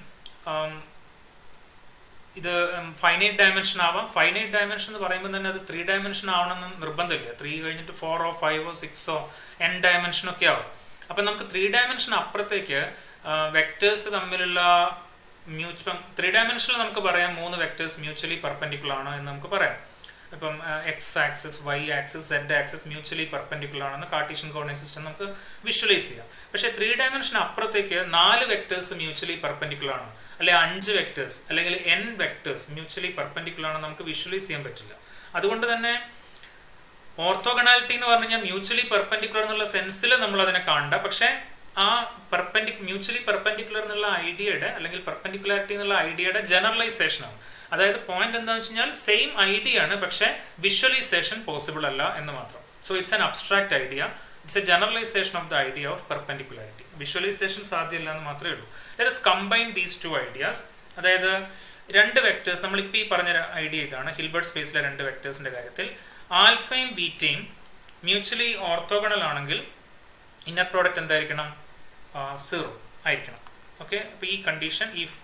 Speaker 1: ഇത് ഫൈനൈറ്റ് ഡയമെൻഷൻ ആവാം. ഫൈനൈറ്റ് ഡയമെൻഷൻ എന്ന് പറയുമ്പോൾ തന്നെ അത് 3 ഡയമെൻഷൻ ആവണമെന്ന് നിർബന്ധമില്ല. 3 കഴിഞ്ഞിട്ട് 4 5 6 n ഡയമെൻഷനൊക്കെ ആവും. അപ്പം നമുക്ക് 3 ഡയമെൻഷൻ അപ്പുറത്തേക്ക് വെക്ടേഴ്സ് തമ്മിലുള്ള 3 ഡയമെൻഷനിൽ നമുക്ക് പറയാം 3 വെക്ടേഴ്സ് മ്യൂച്വലി പെർപെൻഡിക്കുലർ ആണ് എന്ന് നമുക്ക് പറയാം. ഇപ്പം X axis, Y axis, Z axis mutually perpendicular ആണെന്ന് കാർട്ടീഷ്യൻ കോർഡിനേറ്റ് സിസ്റ്റം നമുക്ക് വിഷ്വലൈസ് ചെയ്യാം. പക്ഷേ 3 ഡയമെൻഷൻ അപ്പുറത്തേക്ക് 4 വെക്ടേഴ്സ് മ്യൂച്വലി പെർപെൻഡിക്കുലർ ആണ്, അല്ലെങ്കിൽ 5 വെക്ടേഴ്സ് അല്ലെങ്കിൽ n വെക്ടേഴ്സ് മ്യൂച്വലി പെർപെൻഡിക്കുലർ ആണെന്ന് നമുക്ക് വിഷ്വലൈസ് ചെയ്യാൻ പറ്റില്ല. അതുകൊണ്ട് തന്നെ ഓർത്തോഗണാലിറ്റി എന്ന് പറഞ്ഞു കഴിഞ്ഞാൽ മ്യൂച്വലി പെർപെൻഡിക്കുലർ എന്നുള്ള സെൻസിൽ നമ്മൾ അതിനെ കാണണ്ട. പക്ഷേ ആ മ്യൂച്വലി പെർപെൻഡിക്കുലർ എന്നുള്ള ഐഡിയയുടെ അല്ലെങ്കിൽ പെർപെൻഡിക്കുലാരിറ്റി എന്നുള്ള ഐഡിയയുടെ ജനറലൈസേഷനാണ്. അതായത് പോയിന്റ് എന്താണെന്ന് വെച്ച് കഴിഞ്ഞാൽ സെയിം ഐഡിയ ആണ്, പക്ഷേ വിഷ്വലൈസേഷൻ പോസിബിൾ അല്ല എന്ന് മാത്രം. So it's an abstract idea, it's a generalization of the idea of perpendicularity. Visualization സാധ്യമല്ല എന്ന് മാത്രമേ ഉള്ളൂ. Let us combine these two ideas. അതായത് 2 വെക്ടേഴ്സ്, നമ്മളിപ്പോൾ ഈ പറഞ്ഞ ഐഡിയ ഇതാണ്. ഹിൽബർട്ട് സ്പേസിലെ 2 വെക്ടേഴ്സിന്റെ കാര്യത്തിൽ ആൽഫയും ബീറ്റയും മ്യൂച്വലി ഓർത്തോഗണൽ ആണെങ്കിൽ ഇന്നർ പ്രോഡക്റ്റ് എന്തായിരിക്കണം? 0 ആയിരിക്കണം. ഓക്കെ, അപ്പോൾ ഈ കണ്ടീഷൻ ഇഫ്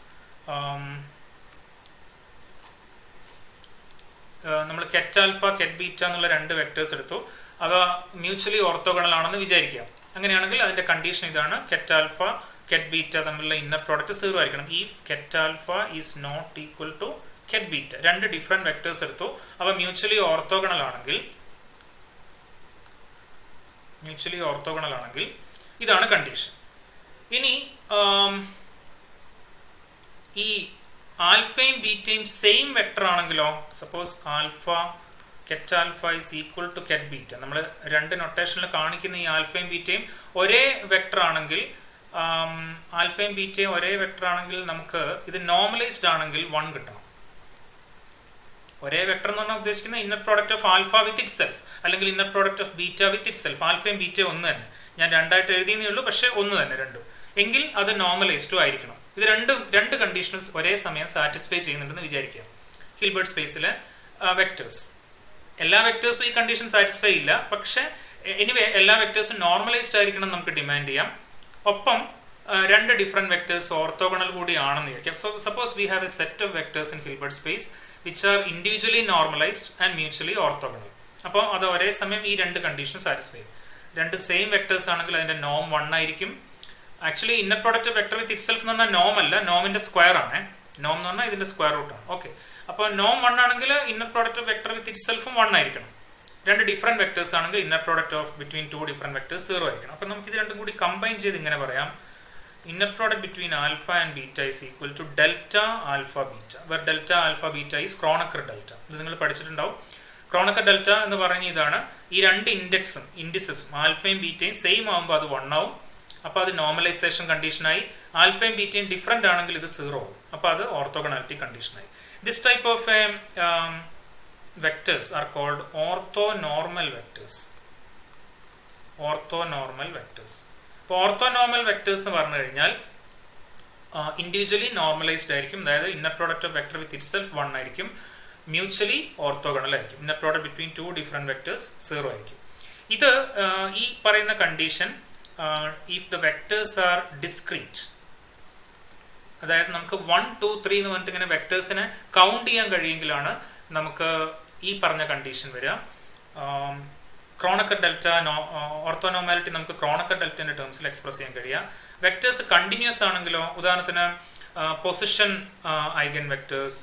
Speaker 1: നമ്മൾ കെറ്റ് ആൽഫ കെറ്റ് ബീറ്റ എന്നുള്ള 2 വെക്ടേഴ്സ് എടുത്തു, അവ മ്യൂച്വലി ഓർത്തോഗണൽ ആണെന്ന് വിചാരിക്കുക. അങ്ങനെയാണെങ്കിൽ അതിന്റെ കണ്ടീഷൻ ഇതാണ്: കെറ്റ് ആൽഫ കെറ്റ് ബീറ്റ തമ്മിലുള്ള ഇന്നർ പ്രോഡക്റ്റ് 0 ആയിരിക്കണം. If ket alpha is not equal to ket beta, 2 different vectors എടുത്തു, അവ മ്യൂച്വലി ഓർത്തോഗണൽ ആണെങ്കിൽ ഇതാണ് കണ്ടീഷൻ. ഇനി ഈ ആൽഫയും ബീറ്റയും സെയിം വെക്ടർ ആണെങ്കിലോ, suppose ket alpha is equal to ket beta, നമ്മൾ 2 നൊട്ടേഷനിൽ കാണിക്കുന്ന ഈ ആൽഫയും ബീറ്റയും ഒരേ വെക്ടർ ആണെങ്കിൽ, ആൽഫയും ബീറ്റയും ഒരേ വെക്ടർ ആണെങ്കിൽ നമുക്ക് ഇത് നോർമലൈസ്ഡ് ആണെങ്കിൽ 1 കിട്ടണം. ഒരേ വെക്ടർ എന്ന് പറഞ്ഞാൽ ഉദ്ദേശിക്കുന്നത് inner product of alpha with itself, അല്ലെങ്കിൽ inner product of beta with itself. ആൽഫയും ബീറ്റയും ഒന്ന് തന്നെ, ഞാൻ 2 എഴുതിയെന്നേ ഉള്ളൂ, പക്ഷേ ഒന്ന് തന്നെ രണ്ടും, എങ്കിൽ അത് നോർമലൈസ്ഡും ആയിരിക്കണം. ഇത് രണ്ട് കണ്ടീഷൻസ് ഒരേ സമയം സാറ്റിസ്ഫൈ ചെയ്യുന്നുണ്ടെന്ന് വിചാരിക്കുക. ഹിൽബർട്ട് സ്പേസിലെ വെക്ടേഴ്സ്, എല്ലാ വെക്ടേഴ്സും ഈ കണ്ടീഷൻ സാറ്റിസ്ഫൈ ഇല്ല, പക്ഷേ എനിവേ എല്ലാ വെക്ടേഴ്സും നോർമലൈസ്ഡ് ആയിരിക്കണം നമുക്ക് ഡിമാൻഡ് ചെയ്യാം. ഒപ്പം 2 ഡിഫറെന്റ് വെക്ടേഴ്സ് ഓർത്തോഗണൽ കൂടി ആണെന്ന് വിചാരിക്കാം. So suppose we have A set of vectors in Hilbert space which are individually normalized and mutually orthogonal. അപ്പോൾ അത് ഒരേ സമയം ഈ 2 കണ്ടീഷൻ സാറ്റിസ്ഫൈ ചെയ്യും. 2 സെയിം വെക്ടേഴ്സ് ആണെങ്കിൽ അതിന്റെ നോം 1 ആയിരിക്കും. Actually inner product vector with it self എന്ന് പറഞ്ഞാൽ നോം അല്ല, നോമിന്റെ സ്ക്വയർ ആണ്. നോം എന്ന് പറഞ്ഞാൽ ഇതിന്റെ സ്ക്വയർ റൂട്ട് ആണ്. ഓക്കെ, അപ്പോൾ നോം 1 ആണെങ്കിൽ ഇന്നർ പ്രോഡക്റ്റ് വെക്ടർ വിത്ത് ഇറ്റ് സെൽഫും 1 ആയിരിക്കണം. 2 ഡിഫറെന്റ് വെക്ടേഴ്സ് ആണെങ്കിൽ inner product of between 2 different vectors 0 ആയിരിക്കണം. അപ്പോൾ നമുക്ക് ഇത് രണ്ടും കൂടി കമ്പൈൻ ചെയ്ത് ഇങ്ങനെ പറയാം: inner product between alpha and beta is equal to delta alpha beta, where delta alpha beta is Kronecker delta. ഇത് നിങ്ങൾ പഠിച്ചിട്ടുണ്ടാവും. Kronecker delta എന്ന് പറഞ്ഞ ഇതാണ്, ഈ 2 ഇൻഡിസസും ആൽഫയും ബീറ്റയും സെയിം ആകുമ്പോൾ അത് 1 ആവും. അപ്പോൾ അത് നോർമലൈസേഷൻ കണ്ടീഷനായി. ആൽഫയും ബീറ്റയും ഡിഫറെന്റ് ആണെങ്കിൽ ഇത് 0 ആവും. അപ്പോൾ അത് ഓർത്തോഗണാലിറ്റി കണ്ടീഷനായി. This type of vectors are called orthonormal vectors. Orthonormal vectors എന്ന് പറഞ്ഞു കഴിഞ്ഞാൽ ഇൻഡിവിജ്വലി നോർമലൈസ്ഡ് ആയിരിക്കും. അതായത് inner product of vector with itself 1 ആയിരിക്കും, മ്യൂച്വലി ഓർത്തോഗണൽ ആയിരിക്കും. Inner product between 2 different vectors 0 ആയിരിക്കും. ഇത് ഈ പറയുന്ന condition if the vectors are discrete, അതായത് നമുക്ക് 1 2 3 എന്ന് പറഞ്ഞിട്ട് ഇങ്ങനെ വെക്ടേഴ്സിനെ കൗണ്ട് ചെയ്യാൻ കഴിയുമെങ്കിലാണ് നമുക്ക് ഈ പറഞ്ഞ കണ്ടീഷൻ വരിക. ക്രോണക്കർ ഡെൽറ്റ ഓർത്തോനോമാലിറ്റി നമുക്ക് ക്രോണക്കർ ഡെൽറ്റയുടെ ടേംസിൽ എക്സ്പ്രസ് ചെയ്യാൻ കഴിയുക. വെക്ടേഴ്സ് കണ്ടിന്യൂസ് ആണെങ്കിലോ, ഉദാഹരണത്തിന് പൊസിഷൻ ഐഗൻ വെക്ടേഴ്സ്,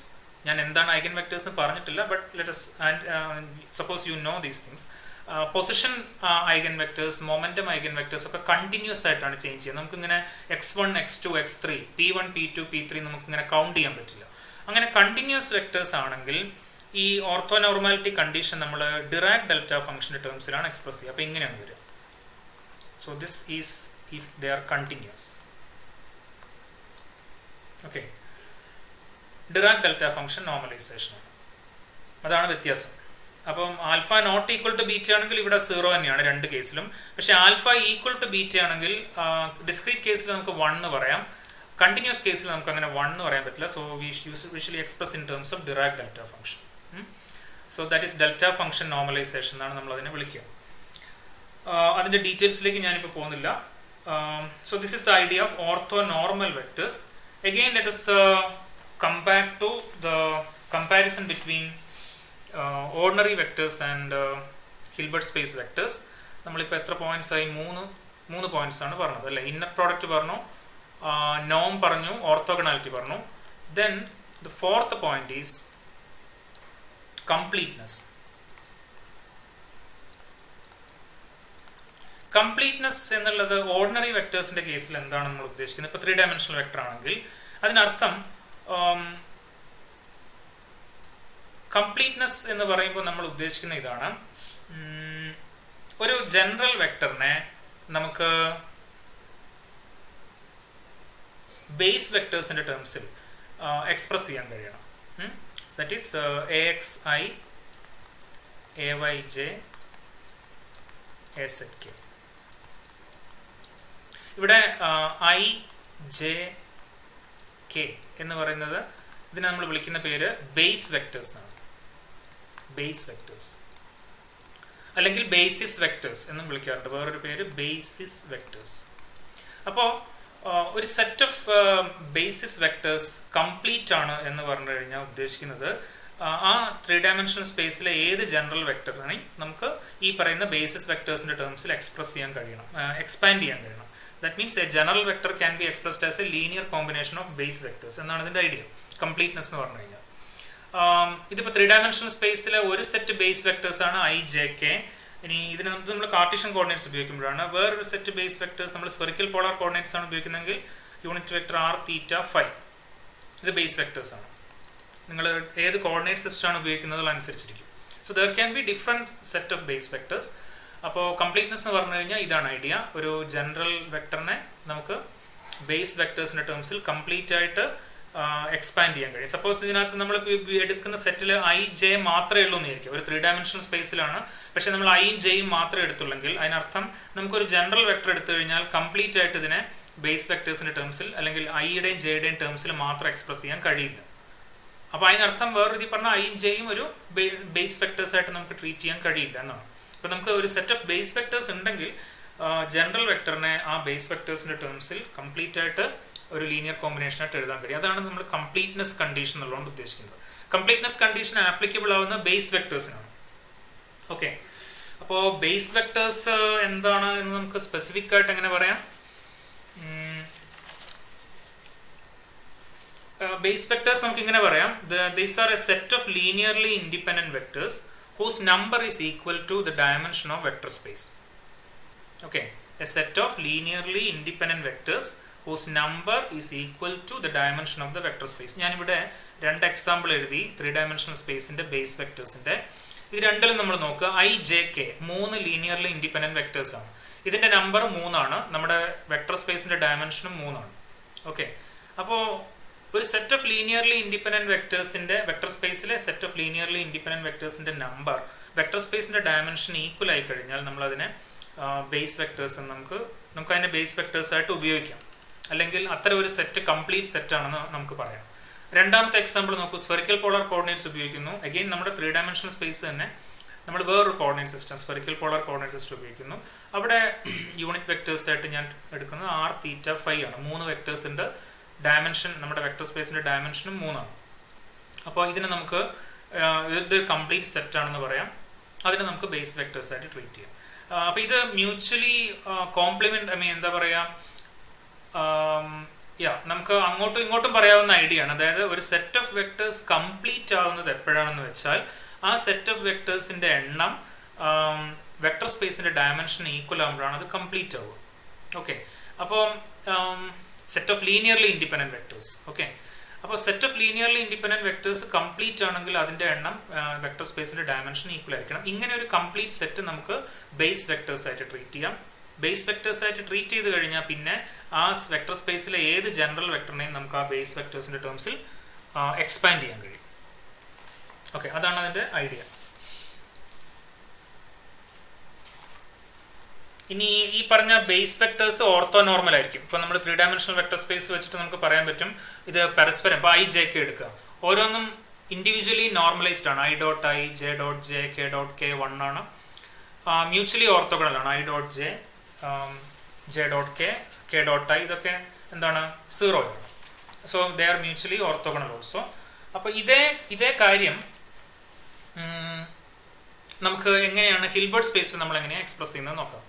Speaker 1: ഞാൻ എന്താണ് ഐഗൻ വെക്ടേഴ്സ് പറഞ്ഞിട്ടില്ല, but let us suppose you know these things. Position eigen vectors, momentum eigen vectors ഒക്കെ കണ്ടിന്യൂസ് ആയിട്ടാണ് ചേഞ്ച് ചെയ്യുന്നത്. നമുക്കിങ്ങനെ x1 x2 x3 p1 p2 p3 നമുക്കിങ്ങനെ കൗണ്ട് ചെയ്യാൻ പറ്റില്ല. അങ്ങനെ കണ്ടിന്യൂസ് വെക്ടേഴ്സ് ആണെങ്കിൽ ഈ ഓർത്തോനോർമാലിറ്റി കണ്ടീഷൻ നമ്മൾ ഡിറാക് ഡെൽറ്റ ഫംഗ്ഷന്റെ ടേംസിലാണ് എക്സ്പ്രസ് ചെയ്യുക. അപ്പോൾ ഇങ്ങനെയാണ് വരിക. So this is if they are continuous. Okay, Dirac delta function normalisation ആണ്. അതാണ് വ്യത്യാസം. അപ്പം alpha not equal to beta ആണെങ്കിൽ ഇവിടെ 0 തന്നെയാണ് രണ്ട് കേസിലും. പക്ഷെ ആൽഫ ഈക്വൽ ടു ബീറ്റ ആണെങ്കിൽ ഡിസ്ക്രീറ്റ് കേസിൽ നമുക്ക് 1 എന്ന് പറയാം, കണ്ടിന്യൂസ് കേസിൽ നമുക്ക് അങ്ങനെ 1 എന്ന് പറയാൻ പറ്റില്ല. So we usually express in terms of Dirac delta function. So that is delta function normalisation എന്നാണ് നമ്മൾ അതിനെ വിളിക്കുക. അതിൻ്റെ ഡീറ്റെയിൽസിലേക്ക് ഞാനിപ്പോൾ പോകുന്നില്ല. So this is the idea of ortho normal vectors. Again let us come back to the comparison between ordinary vectors and Hilbert space vectors. നമ്മളിപ്പോൾ എത്ര points ആയി? മൂന്ന് പോയിന്റ്സ് ആണ് പറഞ്ഞത് അല്ലേ? ഇന്നർ പ്രോഡക്റ്റ് പറഞ്ഞു, നോം പറഞ്ഞു, ഓർത്തോഗണാലിറ്റി പറഞ്ഞു. Then the fourth point is completeness. Completeness എന്നുള്ളത് ഓർഡിനറി വെക്ടേഴ്സിന്റെ കേസിൽ എന്താണ് നമ്മൾ ഉദ്ദേശിക്കുന്നത്? ഇപ്പോൾ 3 ഡയമെൻഷണൽ വെക്ടർ ആണെങ്കിൽ അതിനർത്ഥം കംപ്ലീറ്റ്നെസ് എന്ന് പറയുമ്പോൾ നമ്മൾ ഉദ്ദേശിക്കുന്ന ഇതാണ്, ഒരു ജനറൽ വെക്ടറിനെ നമുക്ക് ബേസ് വെക്ടേഴ്സിന്റെ ടേംസിൽ എക്സ്പ്രസ് ചെയ്യാൻ കഴിയണം. That is AXI AYJ AZK. ഇവിടെ IJK എന്ന് പറയുന്നത് ഇതിനെ നമ്മൾ വിളിക്കുന്ന പേര് ബേസ് വെക്ടേഴ്സ് ആണ്. ബേസ് വെക്ടേഴ്സ് അല്ലെങ്കിൽ ബേസിസ് വെക്ടേഴ്സ് എന്നും വിളിക്കാറുണ്ട്. വേറൊരു പേര് ബേസിസ് വെക്ടേഴ്സ്. അപ്പോൾ ഒരു set of basis vectors complete ആണ് എന്ന് പറഞ്ഞു കഴിഞ്ഞാൽ ഉദ്ദേശിക്കുന്നത് ആ 3 ഡയമെൻഷണൽ സ്പേസിലെ ഏത് ജനറൽ വെക്ടറിനെയും നമുക്ക് ഈ പറയുന്ന ബേസിസ് വെക്ടേഴ്സിന്റെ ടേംസിൽ എക്സ്പ്രസ് ചെയ്യാൻ കഴിയണം, എക്സ്പാൻഡ് ചെയ്യാൻ കഴിയണം. That means A general vector can be expressed as A linear combination of base vectors എന്നാണ് ഇതിന്റെ ഐഡിയ. കംപ്ലീറ്റ്നെസ് എന്ന് പറഞ്ഞു കഴിഞ്ഞാൽ ഇതിപ്പോൾ 3 ഡയമെൻഷണൽ സ്പേസിലെ ഒരു സെറ്റ് ബേസ് വെക്ടേഴ്സ് ആണ് IJK. ഇനി ഇതിന് നമ്മൾ കാർട്ടീഷ്യൻ കോർഡിനേറ്റ്സ് ഉപയോഗിക്കുമ്പോഴാണ്. വേറൊരു സെറ്റ് ബേസ് വെക്ടേഴ്സ് നമ്മൾ സ്ഫെറിക്കൽ പോളാർ കോർഡിനേറ്റ്സ് ആണ് ഉപയോഗിക്കുന്നതെങ്കിൽ യൂണിറ്റ് വെക്ടർ r, θ, φ. ഇത് ബേസ് വെക്ടേഴ്സ് ആണ്. നിങ്ങൾ ഏത് കോർഡിനേറ്റ് സിസ്റ്റം ആണ് ഉപയോഗിക്കുന്നത് അനുസരിച്ചിരിക്കും. So there can be different set of base vectors. അപ്പോൾ കംപ്ലീറ്റ്നെസ് എന്ന് പറഞ്ഞു കഴിഞ്ഞാൽ ഇതാണ് ഐഡിയ. ഒരു ജനറൽ വെക്ടറിനെ നമുക്ക് ബേസ് വെക്ടേഴ്സിന്റെ ടേംസിൽ കംപ്ലീറ്റ് ആയിട്ട് എക്സ്പാൻഡ് ചെയ്യാൻ കഴിയും. സപ്പോസ് ഇതിനകത്ത് നമ്മൾ എടുക്കുന്ന സെറ്റിൽ IJ മാത്രമേ ഉള്ളൂ എന്നായിരിക്കും. ഒരു 3 ഡയമെൻഷണൽ സ്പേസിലാണ്, പക്ഷേ നമ്മൾ Iയും Jയും മാത്രമേ എടുത്തുള്ളെങ്കിൽ അതിനർത്ഥം നമുക്കൊരു ജനറൽ വെക്ടർ എടുത്തു കഴിഞ്ഞാൽ കംപ്ലീറ്റ് ആയിട്ട് ഇതിനെ ബേസ് വെക്ടേഴ്സിന്റെ ടേംസിൽ അല്ലെങ്കിൽ Iയുടെയും Jയുടെയും ടേംസിൽ മാത്രം എക്സ്പ്രസ് ചെയ്യാൻ കഴിയില്ല. അപ്പോൾ അതിനർത്ഥം വേറെ രീതി പറഞ്ഞാൽ Iയും Jയും ഒരു ബേസ് വെക്ടേഴ്സ് ആയിട്ട് നമുക്ക് ട്രീറ്റ് ചെയ്യാൻ കഴിയില്ല എന്നാണ്. അപ്പോൾ നമുക്ക് ഒരു സെറ്റ് ഓഫ് ബേസ് വെക്ടേഴ്സ് ഉണ്ടെങ്കിൽ ജനറൽ വെക്ടറിനെ ആ ബേസ് വെക്ടേഴ്സിന്റെ ടേംസിൽ കംപ്ലീറ്റ് ആയിട്ട് ഒരു ലീനിയർ കോമ്പിനേഷൻ ആയിട്ട് എഴുതാൻ കഴിയും. അതാണ് നമ്മൾ കംപ്ലീറ്റ്നെസ് കണ്ടീഷൻ എന്നുള്ളതുകൊണ്ട് ഉദ്ദേശിക്കുന്നത്. കംപ്ലീറ്റ്നെസ് കണ്ടീഷൻ ആപ്ലിക്കബിൾ ആവുന്ന ബേസ് വെക്ടേഴ്സിനാണ്. ഓക്കെ, അപ്പോൾ ബേസ് വെക്ടേഴ്സ് എന്താണ് എന്ന് നമുക്ക് സ്പെസിഫിക് ആയിട്ട് എങ്ങനെ പറയാം? ബേസ് വെക്ടേഴ്സ് നമുക്ക് ഇങ്ങനെ പറയാം, these are A set of linearly independent vectors whose number is equal to the dimension of vector space. Okay, a set of linearly independent vectors whose number is equal to the dimension of the vector space. ഞാൻ ഇവിടെ 2 example എഴുതി 3 dimensional സ്പേസിന്റെ base വെക്ടേഴ്സിന്റെ. ഇത് രണ്ടിലും നമ്മൾ നോക്കുക. IJK 3 linearly independent vectors ആണ്. ഇതിന്റെ നമ്പർ 3 ആണ്, നമ്മുടെ വെക്ടർ സ്പേസിന്റെ ഡയമെൻഷനും 3 ആണ്. ഓക്കെ, അപ്പോൾ ഒരു സെറ്റ് ഓഫ് ലീനിയർലി ഇൻഡിപെൻഡന്റ് വെക്ടേഴ്സിന്റെ വെക്ടർ സ്പേസിലെ സെറ്റ് ഓഫ് ലീനിയർലി ഇൻഡിപെൻഡന്റ് വെക്ടേഴ്സിന്റെ നമ്പർ വെക്ടർ സ്പേസിന്റെ ഡയമെൻഷൻ ഈക്വൽ ആയി കഴിഞ്ഞാൽ നമ്മൾ അതിനെ ബേസ് വെക്ടേഴ്സ് നമുക്ക് അതിനെ ബേസ് വെക്ടേഴ്സ് ആയിട്ട് ഉപയോഗിക്കാം. അല്ലെങ്കിൽ അത്ര ഒരു സെറ്റ് കംപ്ലീറ്റ് സെറ്റ് ആണെന്ന് നമുക്ക് പറയാം. രണ്ടാമത്തെ എക്സാമ്പിൾ നോക്കൂ. സ്ഫെറിക്കൽ പോളാർ കോർഡിനേറ്റ്സ് ഉപയോഗിക്കുന്നു. അഗെയിൻ നമ്മുടെ 3 ഡയമെൻഷണൽ സ്പേസ് തന്നെ നമ്മൾ വേറൊരു coordinate system spherical polar coordinate system ഉപയോഗിക്കുന്നു. അവിടെ യൂണിറ്റ് വെക്ടേഴ്സ് ആയിട്ട് ഞാൻ എടുക്കുന്നത് r, θ, φ ആണ്. 3 വെക്ടേഴ്സിന്റെ ഡയമെൻഷൻ നമ്മുടെ വെക്ടർ സ്പേസിന്റെ ഡയമെൻഷനും 3 ആണ്. അപ്പോൾ ഇതിനെ നമുക്ക് ഇത് കംപ്ലീറ്റ് സെറ്റ് ആണെന്ന് പറയാം. അതിനെ നമുക്ക് ബേസ് വെക്ടേഴ്സ് ആയിട്ട് ട്രീറ്റ് ചെയ്യാം. അപ്പോൾ ഇത് മ്യൂച്വലി കോംപ്ലിമെന്റ്, എന്താ പറയുക, നമുക്ക് അങ്ങോട്ടും ഇങ്ങോട്ടും പറയാവുന്ന ഐഡിയ ആണ്. അതായത് ഒരു സെറ്റ് ഓഫ് വെക്ടേഴ്സ് കംപ്ലീറ്റ് ആവുന്നത് എപ്പോഴാണെന്ന് വെച്ചാൽ ആ സെറ്റ് ഓഫ് വെക്ടേഴ്സിന്റെ എണ്ണം വെക്ടർ സ്പേസിന്റെ ഡയമെൻഷൻ ഈക്വൽ ആകുമ്പോഴാണ് അത് കംപ്ലീറ്റ് ആവുക. ഓക്കെ, അപ്പോൾ set of linearly independent vectors. Okay, അപ്പോൾ set of linearly independent vectors complete ആണെങ്കിൽ അതിന്റെ എണ്ണം വെക്ടർ സ്പേസിന്റെ ഡയമെൻഷൻ ഈക്വൽ ആയിരിക്കണം. ഇങ്ങനെ ഒരു കംപ്ലീറ്റ് സെറ്റ് നമുക്ക് ബേസ് വെക്ടേഴ്സ് ആയിട്ട് ട്രീറ്റ് ചെയ്യാം. ബേസ് വെക്ടേഴ്സ് ആയിട്ട് ട്രീറ്റ് ചെയ്ത് കഴിഞ്ഞാൽ പിന്നെ ആ വെക്ടർ സ്പേസിലെ ഏത് ജനറൽ വെക്ടറിനെയും നമുക്ക് ആ ബേസ് വെക്ടേഴ്സിന്റെ ടേംസിൽ എക്സ്പാൻഡ് ചെയ്യാൻ കഴിയും. ഓക്കെ, അതാണ് അതിൻ്റെ ഐഡിയ. ഇനി ഈ പറഞ്ഞ ബേസ് വെക്ടേഴ്സ് ഓർത്തോനോർമൽ ആയിരിക്കും. ഇപ്പോൾ നമ്മൾ 3 ഡയമെൻഷണൽ വെക്ടർ സ്പേസ് വെച്ചിട്ട് നമുക്ക് പറയാൻ പറ്റും ഇത് പരസ്പരം. ഇപ്പോൾ ഐ ജെ കെ എടുക്കുക, ഓരോന്നും ഇൻഡിവിജ്വലി നോർമലൈസ്ഡ് ആണ്. I dot I, J dot J, K dot K 1 ആണ്. മ്യൂച്വലി ഓർത്തോഗണൽ ആണ്. I dot J, J dot K, K dot I, ഇതൊക്കെ എന്താണ് 0 ആണ്. So they are mutually orthogonal also. അപ്പോൾ ഇതേ കാര്യം നമുക്ക് എങ്ങനെയാണ് ഹിൽബർട്ട് സ്പേസിൽ നമ്മൾ എങ്ങനെയാണ് എക്സ്പ്രസ് ചെയ്യുന്നത് നോക്കാം.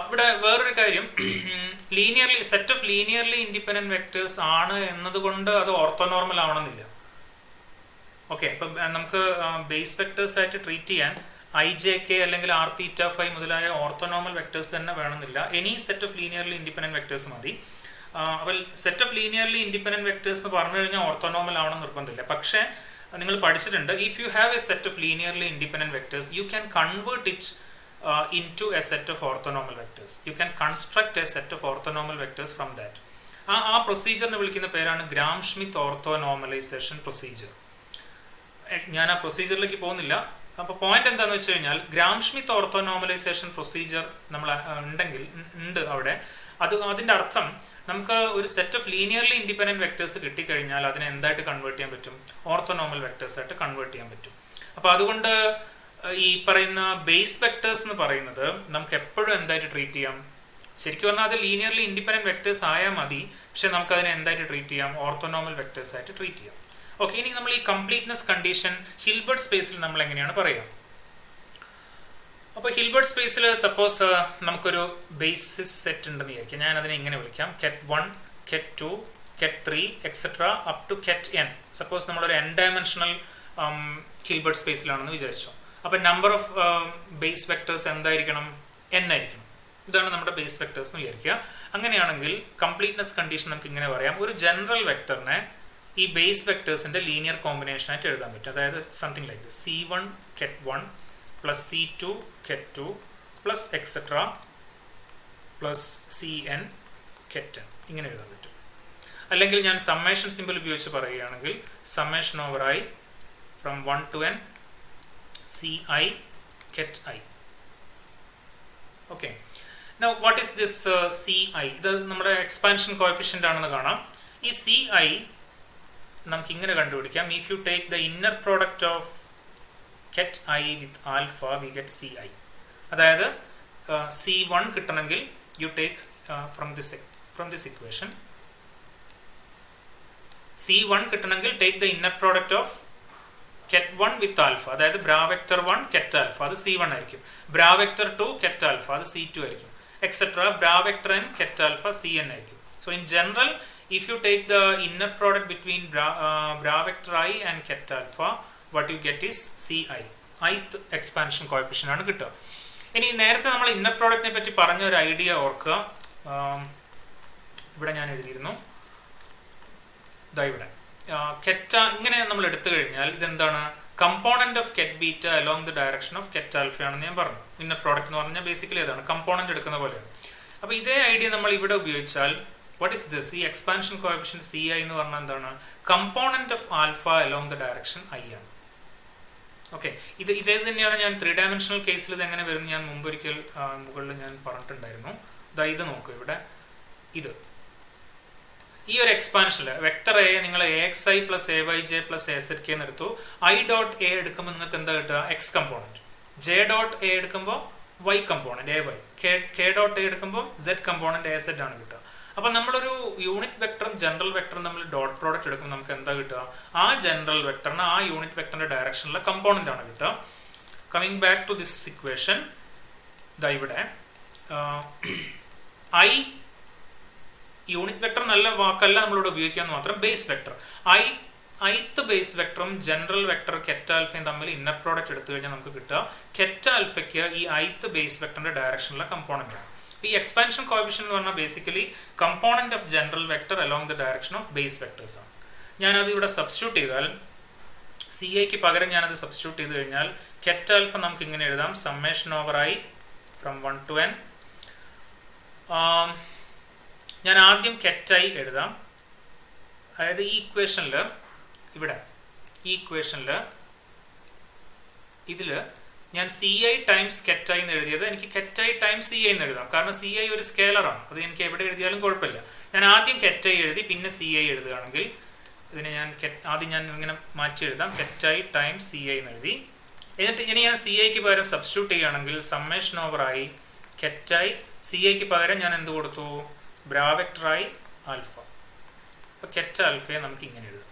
Speaker 1: ഇവിടെ വേറൊരു കാര്യം, set of linearly independent vectors ആണ് എന്നതുകൊണ്ട് അത് ഓർത്തോനോർമൽ ആവണമെന്നില്ല. ഓക്കെ, ഇപ്പം നമുക്ക് ബേസ് വെക്ടേഴ്സ് ആയിട്ട് ട്രീറ്റ് ചെയ്യാൻ ഐ ജെ കെ അല്ലെങ്കിൽ ആർ തീറ്റ ഫൈ മുതലായ ഓർത്തോനോർമൽ വെക്ടേഴ്സ് തന്നെ വേണമെന്നില്ല. Any set of linearly independent vectors മതി. അപ്പോൾ set of linearly independent vectors എന്ന് പറഞ്ഞു കഴിഞ്ഞാൽ ഓർത്തോനോർമൽ ആവണം നിർബന്ധമില്ല. പക്ഷേ നിങ്ങൾ പഠിച്ചിട്ടുണ്ട്, if you have A set of linearly independent vectors you can convert it into a set of orthonormal vectors. You can construct a set of orthonormal vectors from that. ആ പ്രൊസീജിയറിനെ വിളിക്കുന്ന പേരാണ് ഗ്രാം-ഷ്മിത്ത് ഓർത്തോനോർമലൈസേഷൻ പ്രൊസീജിയർ. ഞാൻ ആ പ്രൊസീജിയറിലേക്ക് പോകുന്നില്ല. അപ്പോൾ point എന്താണെന്ന് വെച്ച് കഴിഞ്ഞാൽ, ഗ്രാം-ഷ്മിത്ത് ഓർത്തോനോർമലൈസേഷൻ പ്രൊസീജിയർ നമ്മൾ ഉണ്ട് അവിടെ. അതിൻ്റെ അർത്ഥം നമുക്ക് ഒരു set of linearly independent vectors കിട്ടിക്കഴിഞ്ഞാൽ അതിനെ എന്തായിട്ട് കൺവേർട്ട് ചെയ്യാൻ പറ്റും? ഓർത്തോനോർമൽ വെക്ടേഴ്സ് ആയിട്ട് കൺവേർട്ട് ചെയ്യാൻ പറ്റും. അപ്പോൾ അതുകൊണ്ട് ഈ പറയുന്ന ബേസ് വെക്ടേഴ്സ് എന്ന് പറയുന്നത് നമുക്ക് എപ്പോഴും എന്തായിട്ട് ട്രീറ്റ് ചെയ്യാം? ശരിക്കും പറഞ്ഞാൽ അത് ലീനിയർലി ഇൻഡിപെൻഡന്റ് വെക്ടേഴ്സ് ആയാൽ മതി. പക്ഷെ നമുക്ക് അതിനെ എന്തായിട്ട് ട്രീറ്റ് ചെയ്യാം? ഓർത്തോനോർമൽ വെക്ടേഴ്സ് ആയിട്ട് ട്രീറ്റ് ചെയ്യാം. ഓക്കെ, ഇനി നമ്മൾ ഈ കംപ്ലീറ്റ്നെസ് കണ്ടീഷൻ ഹിൽബർട്ട് സ്പേസിൽ നമ്മൾ എങ്ങനെയാണ് പറയുക? അപ്പോൾ ഹിൽബർട്ട് സ്പേസിൽ സപ്പോസ് നമുക്കൊരു ബേസിസ് സെറ്റ് ഉണ്ടെന്ന് വിചാരിക്കാം. ഞാൻ അതിനെ ഇങ്ങനെ വിളിക്കാം: ket 1, ket 2, ket 3 et cetera up to ket n. Suppose നമ്മളൊരു n ഡയമെൻഷണൽ ഹിൽബർട്ട് സ്പേസിലാണെന്ന് വിചാരിച്ചു. അപ്പോൾ നമ്പർ ഓഫ് ബേസ് വെക്ടേഴ്സ് എന്തായിരിക്കണം? n ആയിരിക്കണം. ഇതാണ് നമ്മുടെ ബേസ് വെക്ടേഴ്സ് എന്ന് വിചാരിക്കുക. അങ്ങനെയാണെങ്കിൽ കംപ്ലീറ്റ്നെസ് കണ്ടീഷൻ നമുക്ക് ഇങ്ങനെ പറയാം: ഒരു ജനറൽ വെക്ടറിനെ ഈ ബേസ് വെക്ടേഴ്സിന്റെ ലീനിയർ കോമ്പിനേഷൻ ആയിട്ട് എഴുതാൻ പറ്റും. അതായത് something like this: c1 ket 1 plus c2 ket 2 plus etcetera plus cn ket n. ഇങ്ങനെ എഴുതാൻ പറ്റും. അല്ലെങ്കിൽ ഞാൻ സമ്മേഷൻ സിമ്പിൾ ഉപയോഗിച്ച് പറയുകയാണെങ്കിൽ summation over i from 1 to n ci ket i. Okay, now what is this ci? ഇത് നമ്മുടെ expansion coefficient ആണെന്ന് കാണാം. ഈ ci നമുക്ക് ഇങ്ങനെ കണ്ടുപിടിക്കാം: if you take the inner product of ket i with alpha we get ci. അതായത് c1 കിട്ടണമെങ്കിൽ you take from this equation c1 കിട്ടണമെങ്കിൽ take the inner product of ket 1 with alpha. അതായത് ബ്രാ വെക്ടർ 1 ket ആൽഫ, അത് c1 ആയിരിക്കും. ബ്രാ vector 2 ket alpha, അത് c2 ആയിരിക്കും. Etcetera ബ്രാ vector n ket alpha cn ആയിരിക്കും. So in general, if you take the inner product between bra vector I and ket alpha, what you get is ci. ith expansion coefficient ആണ് കിട്ടുക. ഇനി നേരത്തെ നമ്മൾ inner പ്രോഡക്റ്റിനെ പറ്റി പറഞ്ഞ ഒരു idea ഓർക്കുക. ഇവിടെ ഞാൻ എഴുതിയിരുന്നു, ഇതാ ഇവിടെ കെറ്റ ഇങ്ങനെ നമ്മൾ എടുത്തു കഴിഞ്ഞാൽ ഇതെന്താണ്? Component of ket beta along the direction of ket alpha ആണെന്ന് ഞാൻ പറഞ്ഞു. ഇന്നർ പ്രോഡക്റ്റ് എന്ന് പറഞ്ഞാൽ ബേസിക്കലി അതാണ്, കമ്പോണന്റ് എടുക്കുന്ന പോലെയാണ്. അപ്പോൾ ഇതേ ഐഡിയ നമ്മൾ ഇവിടെ ഉപയോഗിച്ചാൽ what is this? ഈ എക്സ്പാൻഷൻ കോഎഫിഷ്യന്റ് ci എന്ന് പറഞ്ഞാൽ എന്താണ്? Component of alpha along the direction i ആണ്. ഓക്കെ, ഇതേ തന്നെയാണ് ഞാൻ 3 ഡയമെൻഷണൽ കേസിൽ ഇത് എങ്ങനെ വരും ഞാൻ മുമ്പൊരിക്കൽ മുകളിൽ ഞാൻ പറഞ്ഞിട്ടുണ്ടായിരുന്നു. ഇത് നോക്കൂ, ഇവിടെ ഇത് ഈ ഒരു എക്സ്പാൻഷനിൽ വെക്ടർ എ നിങ്ങൾ axi plus ayj plus azk എന്ന് എടുത്തു. i ഡോട്ട് എ എടുക്കുമ്പോൾ നിങ്ങൾക്ക് എന്താ കിട്ടുക? X component. J dot A എടുക്കുമ്പോൾ y component ay. K dot A എടുക്കുമ്പോൾ z കമ്പോണന്റ് az ആണ് കിട്ടുക. അപ്പം നമ്മളൊരു യൂണിറ്റ് വെക്ടറും ജനറൽ വെക്ടറും നമ്മൾ ഡോട്ട് പ്രോഡക്റ്റ് എടുക്കുമ്പോൾ നമുക്ക് എന്താ കിട്ടുക? ആ ജനറൽ വെക്ടറിന് ആ യൂണിറ്റ് വെക്ടറിന്റെ ഡയറക്ഷനിലെ കമ്പോണന്റ് ആണ് കിട്ടുക. Coming back to this equation, ഇതാ ഇവിടെ ഐ യൂണിറ്റ് വെക്ടർ നല്ല വാക്കല്ല നമ്മളിവിടെ ഉപയോഗിക്കാന്ന് മാത്രം. ബേസ് വെക്ടർ ith ബേസ് വെക്ടറും ജനറൽ വെക്ടർ ket ആൽഫയും തമ്മിൽ ഇന്നർ പ്രോഡക്റ്റ് എടുത്തു കഴിഞ്ഞാൽ നമുക്ക് കിട്ടുക ket ആൽഫയ്ക്ക് ഈ ith ബേസ് വെക്ടറിന്റെ ഡയറക്ഷനിലെ കമ്പോണന്റ് ആണ്. ഈ എക്സ്പാൻഷൻ കോഎഫിഷ്യന്റ് എന്ന് പറഞ്ഞാൽ basically component of general vector along the direction of base vectors ആണ്. ഞാനത് ഇവിടെ സബ്സ്റ്റിറ്റ്യൂട്ട് ചെയ്താൽ സിഐക്ക് പകരം ഞാനത് സബ്സ്റ്റിറ്റ്യൂട്ട് ചെയ്ത് കഴിഞ്ഞാൽ ket ആൽഫ നമുക്ക് ഇങ്ങനെ എഴുതാം: summation over i from 1 to n. ഞാൻ ആദ്യം ket i എഴുതാം. അതായത് ഈ ഇക്വേഷനിൽ ഇവിടെ ഈ ഇക്വേഷനിൽ ഇതിൽ ഞാൻ CI ടൈംസ് കെറ്റ് ഐ എന്ന് എഴുതിയത് എനിക്ക് കെറ്റ് ഐ ടൈംസ് CI എന്ന് എഴുതാം. കാരണം CI ഒരു സ്കേലറാണ്, അത് എനിക്ക് എവിടെ എഴുതിയാലും കുഴപ്പമില്ല. ഞാൻ ആദ്യം കെറ്റ് ഐ എഴുതി പിന്നെ CI എഴുതുകയാണെങ്കിൽ ഇതിനെ ഞാൻ ആദ്യം ഞാൻ ഇങ്ങനെ മാറ്റി എഴുതാം. കെറ്റ് ഐ ടൈംസ് CI എന്ന് എഴുതി. എന്നിട്ട് ഇനി ഞാൻ CIക്ക് പകരം സബ്സ്റ്റിറ്റ്യൂട്ട് ചെയ്യുകയാണെങ്കിൽ summation over i ket I CIക്ക് പകരം ഞാൻ എന്ത് കൊടുത്തു? Bra vector I alpha. അപ്പോൾ കെറ്റ് ആൽഫയെ നമുക്ക് ഇങ്ങനെ എഴുതാം.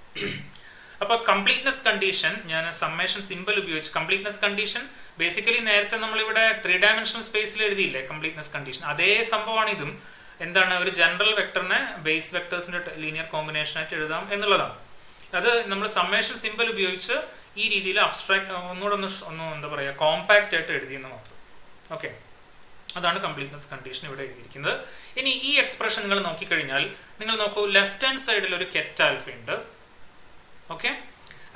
Speaker 1: അപ്പോൾ കംപ്ലീറ്റ്നെസ് കണ്ടീഷൻ ഞാൻ സമ്മേഷൻ സിമ്പിൾ ഉപയോഗിച്ച് കംപ്ലീറ്റ്നെസ് കണ്ടീഷൻ ബേസിക്കലി നേരത്തെ നമ്മളിവിടെ 3 ഡയമെൻഷണൽ സ്പേസിൽ എഴുതിയില്ലേ കംപ്ലീറ്റ്നെസ് കണ്ടീഷൻ, അതേ സംഭവമാണ് ഇതും. എന്താണ്? ഒരു ജനറൽ വെക്ടറിനെ ബേസ് വെക്ടേഴ്സിന്റെ ലീനിയർ കോമ്പിനേഷൻ ആയിട്ട് എഴുതാം എന്നുള്ളതാണ്. അത് നമ്മൾ സമ്മേഷൻ സിമ്പിൾ ഉപയോഗിച്ച് ഈ രീതിയിൽ അബ്സ്ട്രാക്ട് ഒന്നുകൂടെ എന്താ പറയുക കോമ്പാക്റ്റ് ആയിട്ട് എഴുതിയെന്ന് മാത്രം. ഓക്കെ, അതാണ് കംപ്ലീറ്റ്നെസ് കണ്ടീഷൻ ഇവിടെ എഴുതിയിരിക്കുന്നത്. ഇനി ഈ എക്സ്പ്രഷൻ നിങ്ങൾ നോക്കിക്കഴിഞ്ഞാൽ നിങ്ങൾ നോക്കൂ, ലെഫ്റ്റ് ഹാൻഡ് സൈഡിൽ ഒരു കെറ്റ് ആൽഫ ഉണ്ട്. ഓക്കെ,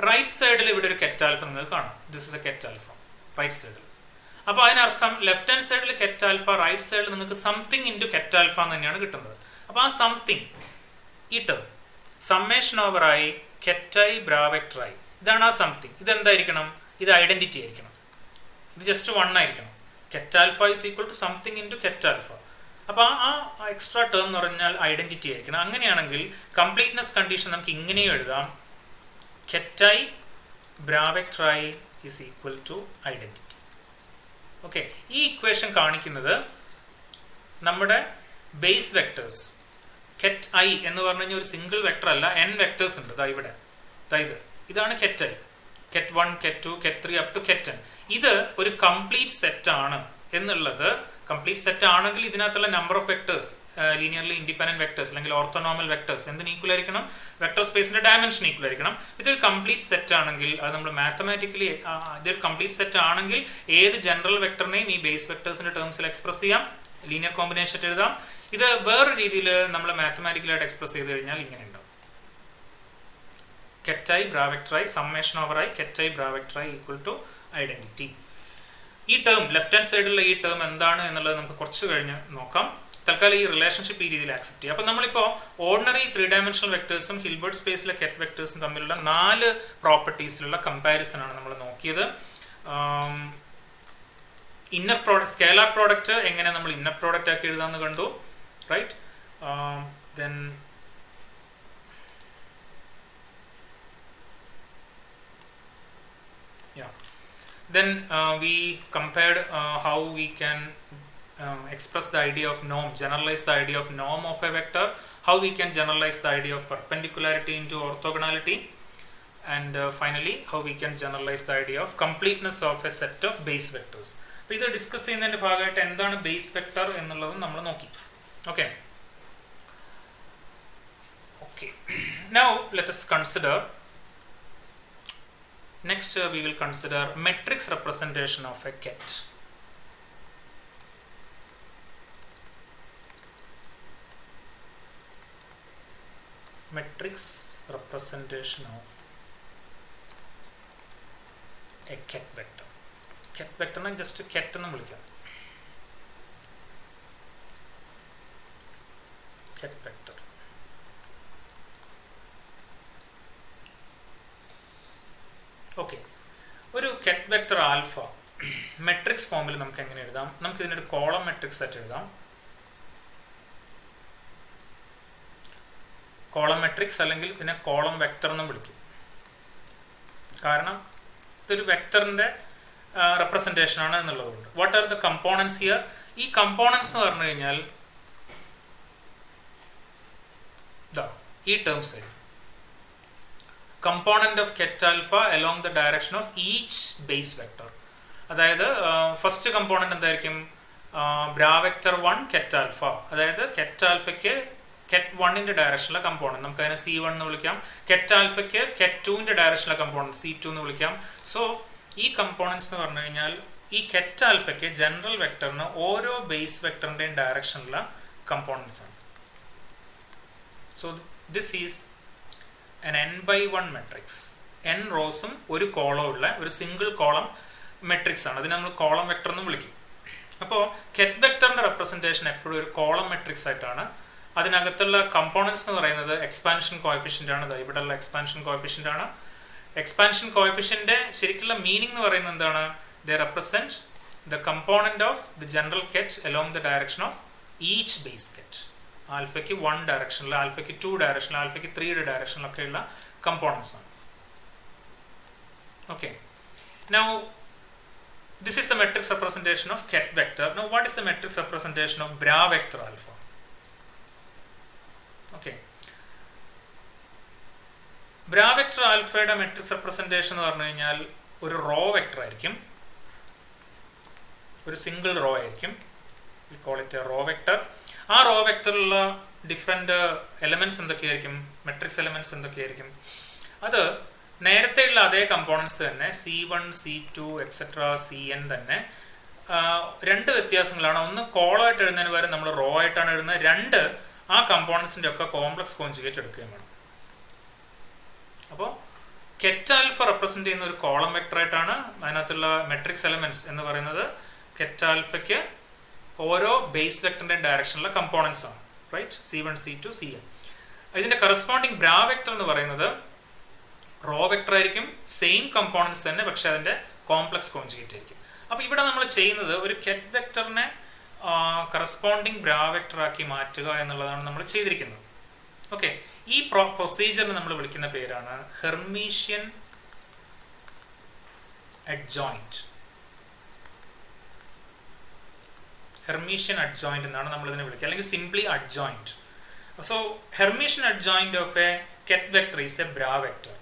Speaker 1: റൈറ്റ് സൈഡിൽ ഇവിടെ ഒരു കെറ്റ് ആൽഫ നിങ്ങൾക്ക് കാണാം. This is a ket alpha right സൈഡിൽ. അപ്പോൾ അതിനർത്ഥം ലെഫ്റ്റ് ഹാൻഡ് സൈഡിൽ കെറ്റ് ആൽഫ, റൈറ്റ് സൈഡിൽ നിങ്ങൾക്ക് സംതിങ് ഇൻറ്റു കെറ്റ് ആൽഫ എന്ന് തന്നെയാണ് കിട്ടുന്നത്. അപ്പോൾ ആ സംതിങ് ഈ term summation over i ket i bra vector i, ഇതാണ് ആ സംതിങ്. ഇതെന്തായിരിക്കണം? ഇത് ഐഡന്റിറ്റി ആയിരിക്കണം. ഇത് ജസ്റ്റ് 1 ആയിരിക്കണം. Ket alpha is equal to something into ket alpha. അപ്പോൾ ആ എക്സ്ട്രാ ടേം എന്ന് പറഞ്ഞാൽ ഐഡന്റിറ്റി ആയിരിക്കണം. അങ്ങനെയാണെങ്കിൽ കംപ്ലീറ്റ്നെസ് കണ്ടീഷൻ നമുക്ക് ഇങ്ങനെയും എഴുതാം. Ket i bra vector i is equal to identity. Okay, ഈ ഇക്വേഷൻ കാണിക്കുന്നത് നമ്മുടെ ബേസ് വെക്ടേഴ്സ് കെറ്റ് ഐ എന്ന് പറഞ്ഞു കഴിഞ്ഞാൽ ഒരു സിംഗിൾ വെക്ടർ അല്ല, n വെക്ടേഴ്സ് ഉണ്ട്. ഇവിടെ ഇതാണ് കെറ്റ് ഐ, കെറ്റ് 1, കെറ്റ് 2, കെറ്റ് 3 അപ് ടു കെറ്റ് n. ഇത് ഒരു കംപ്ലീറ്റ് സെറ്റ് ആണ് എന്നുള്ളത്. കംപ്ലീറ്റ് സെറ്റ് ആണെങ്കിൽ ഇതിനകത്തുള്ള number of vectors linearly independent vectors അല്ലെങ്കിൽ ഓർത്തോനോമൽ വെക്ടേഴ്സ് എന്തിന് ഈക്വൽ ആയിരിക്കണം? വെക്ടർ സ്പേസിന്റെ ഡയമെൻഷൻ ഈക്വൽ ആയിരിക്കണം. ഇതൊരു കംപ്ലീറ്റ് സെറ്റ് ആണെങ്കിൽ അത് നമ്മൾ മാത്തമാറ്റിക്കലി ഇതൊരു കംപ്ലീറ്റ് സെറ്റ് ആണെങ്കിൽ ഏത് ജനറൽ വെക്ടറിനെയും ഈ ബേസ് വെക്ടേഴ്സിന്റെ ടേംസിൽ എക്സ്പ്രസ് ചെയ്യാം, ലീനിയർ കോമ്പിനേഷൻ എഴുതാം. ഇത് വേറൊരു രീതിയിൽ നമ്മൾ മാത്തമാറ്റിക്കലായിട്ട് എക്സ്പ്രസ് ചെയ്ത് കഴിഞ്ഞാൽ ഇങ്ങനെ ഉണ്ടാവും. Ket i bra vector i summation over i ket i bra vector i equal to identity. ഈ ടേം ലെഫ്റ്റ് ഹാൻഡ് സൈഡിലുള്ള ഈ ടേം എന്താണ് എന്നുള്ളത് നമുക്ക് കുറച്ച് കഴിഞ്ഞ് നോക്കാം. തൽക്കാലം ഈ റിലേഷൻഷിപ്പ് ഈ രീതിയിൽ ആക്സെപ്റ്റ് ചെയ്യാം. അപ്പോൾ നമ്മളിപ്പോൾ ഓർഡിനറി 3 ഡയമെൻഷണൽ വെക്ടേഴ്സും ഹിൽബർട്ട് സ്പേസിലെ കെറ്റ് വെക്ടേഴ്സും തമ്മിലുള്ള 4 പ്രോപ്പർട്ടീസിലുള്ള കമ്പാരിസൺ ആണ് നമ്മൾ നോക്കിയത്. ഇന്നർ പ്രോഡക്റ്റ്, സ്കേലാർ പ്രോഡക്റ്റ് എങ്ങനെ നമ്മൾ ഇന്നർ പ്രോഡക്റ്റ് ആക്കി എഴുതാമെന്ന് കണ്ടു, right? Then we compared how we can express the idea of norm, generalize the idea of norm of a vector, how we can generalize the idea of perpendicularity into orthogonality, and finally how we can generalize the idea of completeness of a set of base vectors. അപ്പോൾ ഇത് discuss ചെയ്യുന്നതിൻ്റെ ഭാഗമായിട്ട് എന്താണ് base vector എന്നുള്ളത് നമ്മൾ നോക്കി. Okay, now let us consider. Next we will consider matrix representation of a ket. Matrix representation of a ket vector. Ket vector na just ket ennu vilikam. Ket vector. Okay, ഒരു കെറ്റ് vector alpha matrix ഫോമിൽ നമുക്ക് എങ്ങനെ എഴുതാം? നമുക്ക് ഇതിനൊരു column matrix ആയിട്ട് എഴുതാം. Column matrix അല്ലെങ്കിൽ ഇതിനെ കോളം വെക്ടർ എന്നും വിളിക്കും. കാരണം ഇതൊരു വെക്ടറിന്റെ റെപ്രസെൻറ്റേഷൻ ആണ് എന്നുള്ളതുകൊണ്ട്. What are the components here? ഈ കമ്പോണൻസ് എന്ന് പറഞ്ഞു കഴിഞ്ഞാൽ ഈ ടേംസ് ആയിരിക്കും. component of ket alpha along the direction of each base vector. അതായത് ഫസ്റ്റ് കമ്പോണന്റ് എന്തായിരിക്കും? Bra vector 1 ket alpha. അതായത് ket ആൽഫയ്ക്ക് ket 1ന്റെ ഡയറക്ഷനിലെ കമ്പോണന്റ് നമുക്ക് അതിനെ C1 എന്ന് വിളിക്കാം. ket ആൽഫയ്ക്ക് ket 2ന്റെ ഡയറക്ഷനിലെ കമ്പോണന്റ് C2 എന്ന് വിളിക്കാം. സോ ഈ കമ്പോണൻസ് എന്ന് പറഞ്ഞു കഴിഞ്ഞാൽ ഈ ket ആൽഫയ്ക്ക് ജനറൽ വെക്ടറിന് ഓരോ ബേസ് വെക്ടറിന്റെയും ഡയറക്ഷനിലുള്ള കമ്പോണൻസ് ആണ്. So this is an n/1 matrix. n റോസും ഒരു കോളവും ഉള്ള ഒരു സിംഗിൾ കോളം മെട്രിക്സ് ആണ്. അതിനെ നമ്മൾ കോളം വെക്ടർ എന്നും വിളിക്കും. അപ്പോൾ കെറ്റ് വെക്ടറിന്റെ റെപ്രസെൻറ്റേഷൻ എപ്പോഴും ഒരു കോളം മെട്രിക്സ് ആയിട്ടാണ്. അതിനകത്തുള്ള കമ്പോണൻസ് എന്ന് പറയുന്നത് എക്സ്പാൻഷൻ കോഎഫിഷ്യൻ്റ് ആണ്. ഇവിടെയുള്ള എക്സ്പാൻഷൻ കോഎഫിഷ്യൻ്റ് ആണ്. എക്സ്പാൻഷൻ കോഎഫിഷ്യന്റ് ശരിക്കുള്ള മീനിങ് എന്ന് പറയുന്നത് എന്താണ്? They represent the component of the general ket along the direction of each base ket. ആൽഫയ്ക്ക് 1 ഡയറക്ഷനിൽ, ആൽഫയ്ക്ക് 2 ഡയറക്ഷനിൽ, ആൽഫയ്ക്ക് 3 ഡയറക്ഷനിലൊക്കെയുള്ള കമ്പോണൻസ് ആണ്. Okay, now this is the matrix representation of ket vector. Now what is the matrix representation of bra vector alpha? Okay, bra vector alpha യുടെ matrix representation എന്ന് പറഞ്ഞു കഴിഞ്ഞാൽ ഒരു റോ വെക്ടർ ആയിരിക്കും, ഒരു സിംഗിൾ റോ ആയിരിക്കും. we call it a row vector. ആ row വെക്ടറിലുള്ള ഡിഫറെന്റ് എലമെന്റ്സ് എന്തൊക്കെയായിരിക്കും? മെട്രിക്സ് എലമെന്റ്സ് എന്തൊക്കെയായിരിക്കും? അത് നേരത്തെയുള്ള അതേ കമ്പോണൻസ് തന്നെ C1, C2 എക്സെട്ര Cn തന്നെ. രണ്ട് വ്യത്യാസങ്ങളാണ്. ഒന്ന് കോളമായിട്ട് എഴുതുന്നതിന് പകരം നമ്മൾ റോ ആയിട്ടാണ് എഴുതുന്നത്. രണ്ട്, ആ കമ്പോണൻസിൻ്റെ ഒക്കെ കോംപ്ലക്സ് കോൺജുഗേറ്റ് എടുക്കുകയും വേണം. അപ്പോൾ കെറ്റ് ആൽഫ റെപ്രസെന്റ് ചെയ്യുന്ന ഒരു കോളം വെക്ടർ ആയിട്ടാണ്. അതിനകത്തുള്ള മെട്രിക്സ് എലമെന്റ്സ് എന്ന് പറയുന്നത് കെറ്റ് ആൽഫയ്ക്ക് ഓരോ ബേസ് വെക്ടറിന്റെ ഡയറക്ഷനിലുള്ള കമ്പോണൻസ് ആണ്. Right, C1, C2, Cn. ഇതിന്റെ കറസ്പോണ്ടിങ് ബ്രാ വെക്ടർ എന്ന് പറയുന്നത് റോ വെക്ടർ ആയിരിക്കും, സെയിം കമ്പോണൻസ് തന്നെ, പക്ഷെ അതിന്റെ കോംപ്ലക്സ് കോൺജുഗേറ്റ് ആയിരിക്കും. അപ്പോൾ ഇവിടെ നമ്മൾ ചെയ്യുന്നത് ഒരു കെറ്റ് വെക്ടറിനെ കറസ്പോണ്ടിങ് ബ്രാ വെക്ടർ ആക്കി മാറ്റുക എന്നുള്ളതാണ് നമ്മൾ ചെയ്തിരിക്കുന്നത്. ഓക്കെ, ഈ പ്രൊസീജിയറിന് നമ്മൾ വിളിക്കുന്ന പേരാണ് ഹെർമീഷ്യൻ അഡ്ജോയിന്റ്. ഹെർമീഷ്യൻ അഡ്ജോയിന്റ് എന്നാണ് നമ്മൾ ഇതിനെ വിളിക്കുക, അല്ലെങ്കിൽ simply adjoint. So Hermitian adjoint of A ket vector is a bra vector.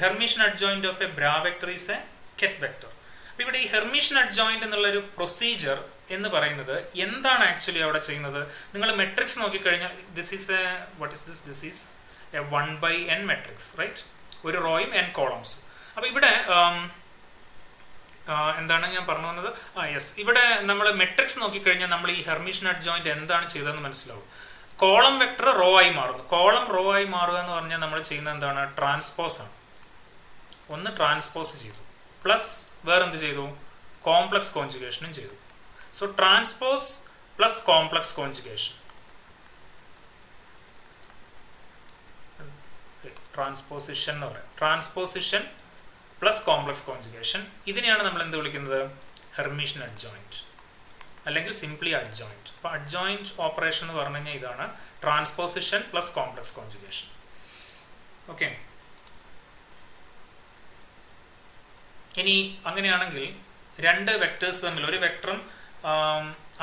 Speaker 1: Hermitian adjoint of a bra vector is a ket vector. അപ്പോൾ ഇവിടെ ഈ ഹെർമീഷ്യൻ അഡ്ജോയിന്റ് എന്നുള്ളൊരു പ്രൊസീജിയർ എന്ന് പറയുന്നത് എന്താണ് ആക്ച്വലി അവിടെ ചെയ്യുന്നത്? നിങ്ങൾ മെട്രിക്സ് നോക്കിക്കഴിഞ്ഞാൽ this is a what is this? This is a 1/n matrix, right? ഒരു റോയും n കോളംസും. അപ്പോൾ ഇവിടെ എന്താണ് ഞാൻ പറഞ്ഞു വന്നത്? യെസ്, ഇവിടെ നമ്മൾ മെട്രിക്സ് നോക്കിക്കഴിഞ്ഞാൽ നമ്മൾ ഈ ഹെർമീഷ്യൻ അഡ്ജോയിന്റ് എന്താണ് ചെയ്തതെന്ന് മനസ്സിലാവും. കോളം വെക്ടർ റോ ആയി മാറുന്നു. കോളം റോ ആയി മാറുക എന്ന് പറഞ്ഞാൽ നമ്മൾ ചെയ്യുന്നത് എന്താണ്? ട്രാൻസ്പോസ് ആണ്. ഒന്ന് ട്രാൻസ്പോസ് ചെയ്തു, പ്ലസ് വേറെന്ത് ചെയ്തു? കോംപ്ലക്സ് കോൺജുഗേഷനും ചെയ്തു. So transpose plus complex conjugation, transposition എന്ന് പറയാം. ട്രാൻസ്പോസിഷൻ പ്ലസ് കോംപ്ലക്സ് കോൺജുഗേഷൻ, ഇതിനെയാണ് നമ്മൾ എന്ത് വിളിക്കുന്നത്? ഹെർമീഷ്യൻ അഡ്ജോയിന്റ് അല്ലെങ്കിൽ സിംപ്ലി അഡ്ജോയിന്റ്. അപ്പോൾ അഡ്ജോയിന്റ് ഓപ്പറേഷൻ എന്ന് പറഞ്ഞു കഴിഞ്ഞാൽ ഇതാണ് transposition plus complex conjugation. Okay, ഇനി അങ്ങനെയാണെങ്കിൽ രണ്ട് വെക്ടേഴ്സ് തമ്മിൽ, ഒരു വെക്ടറും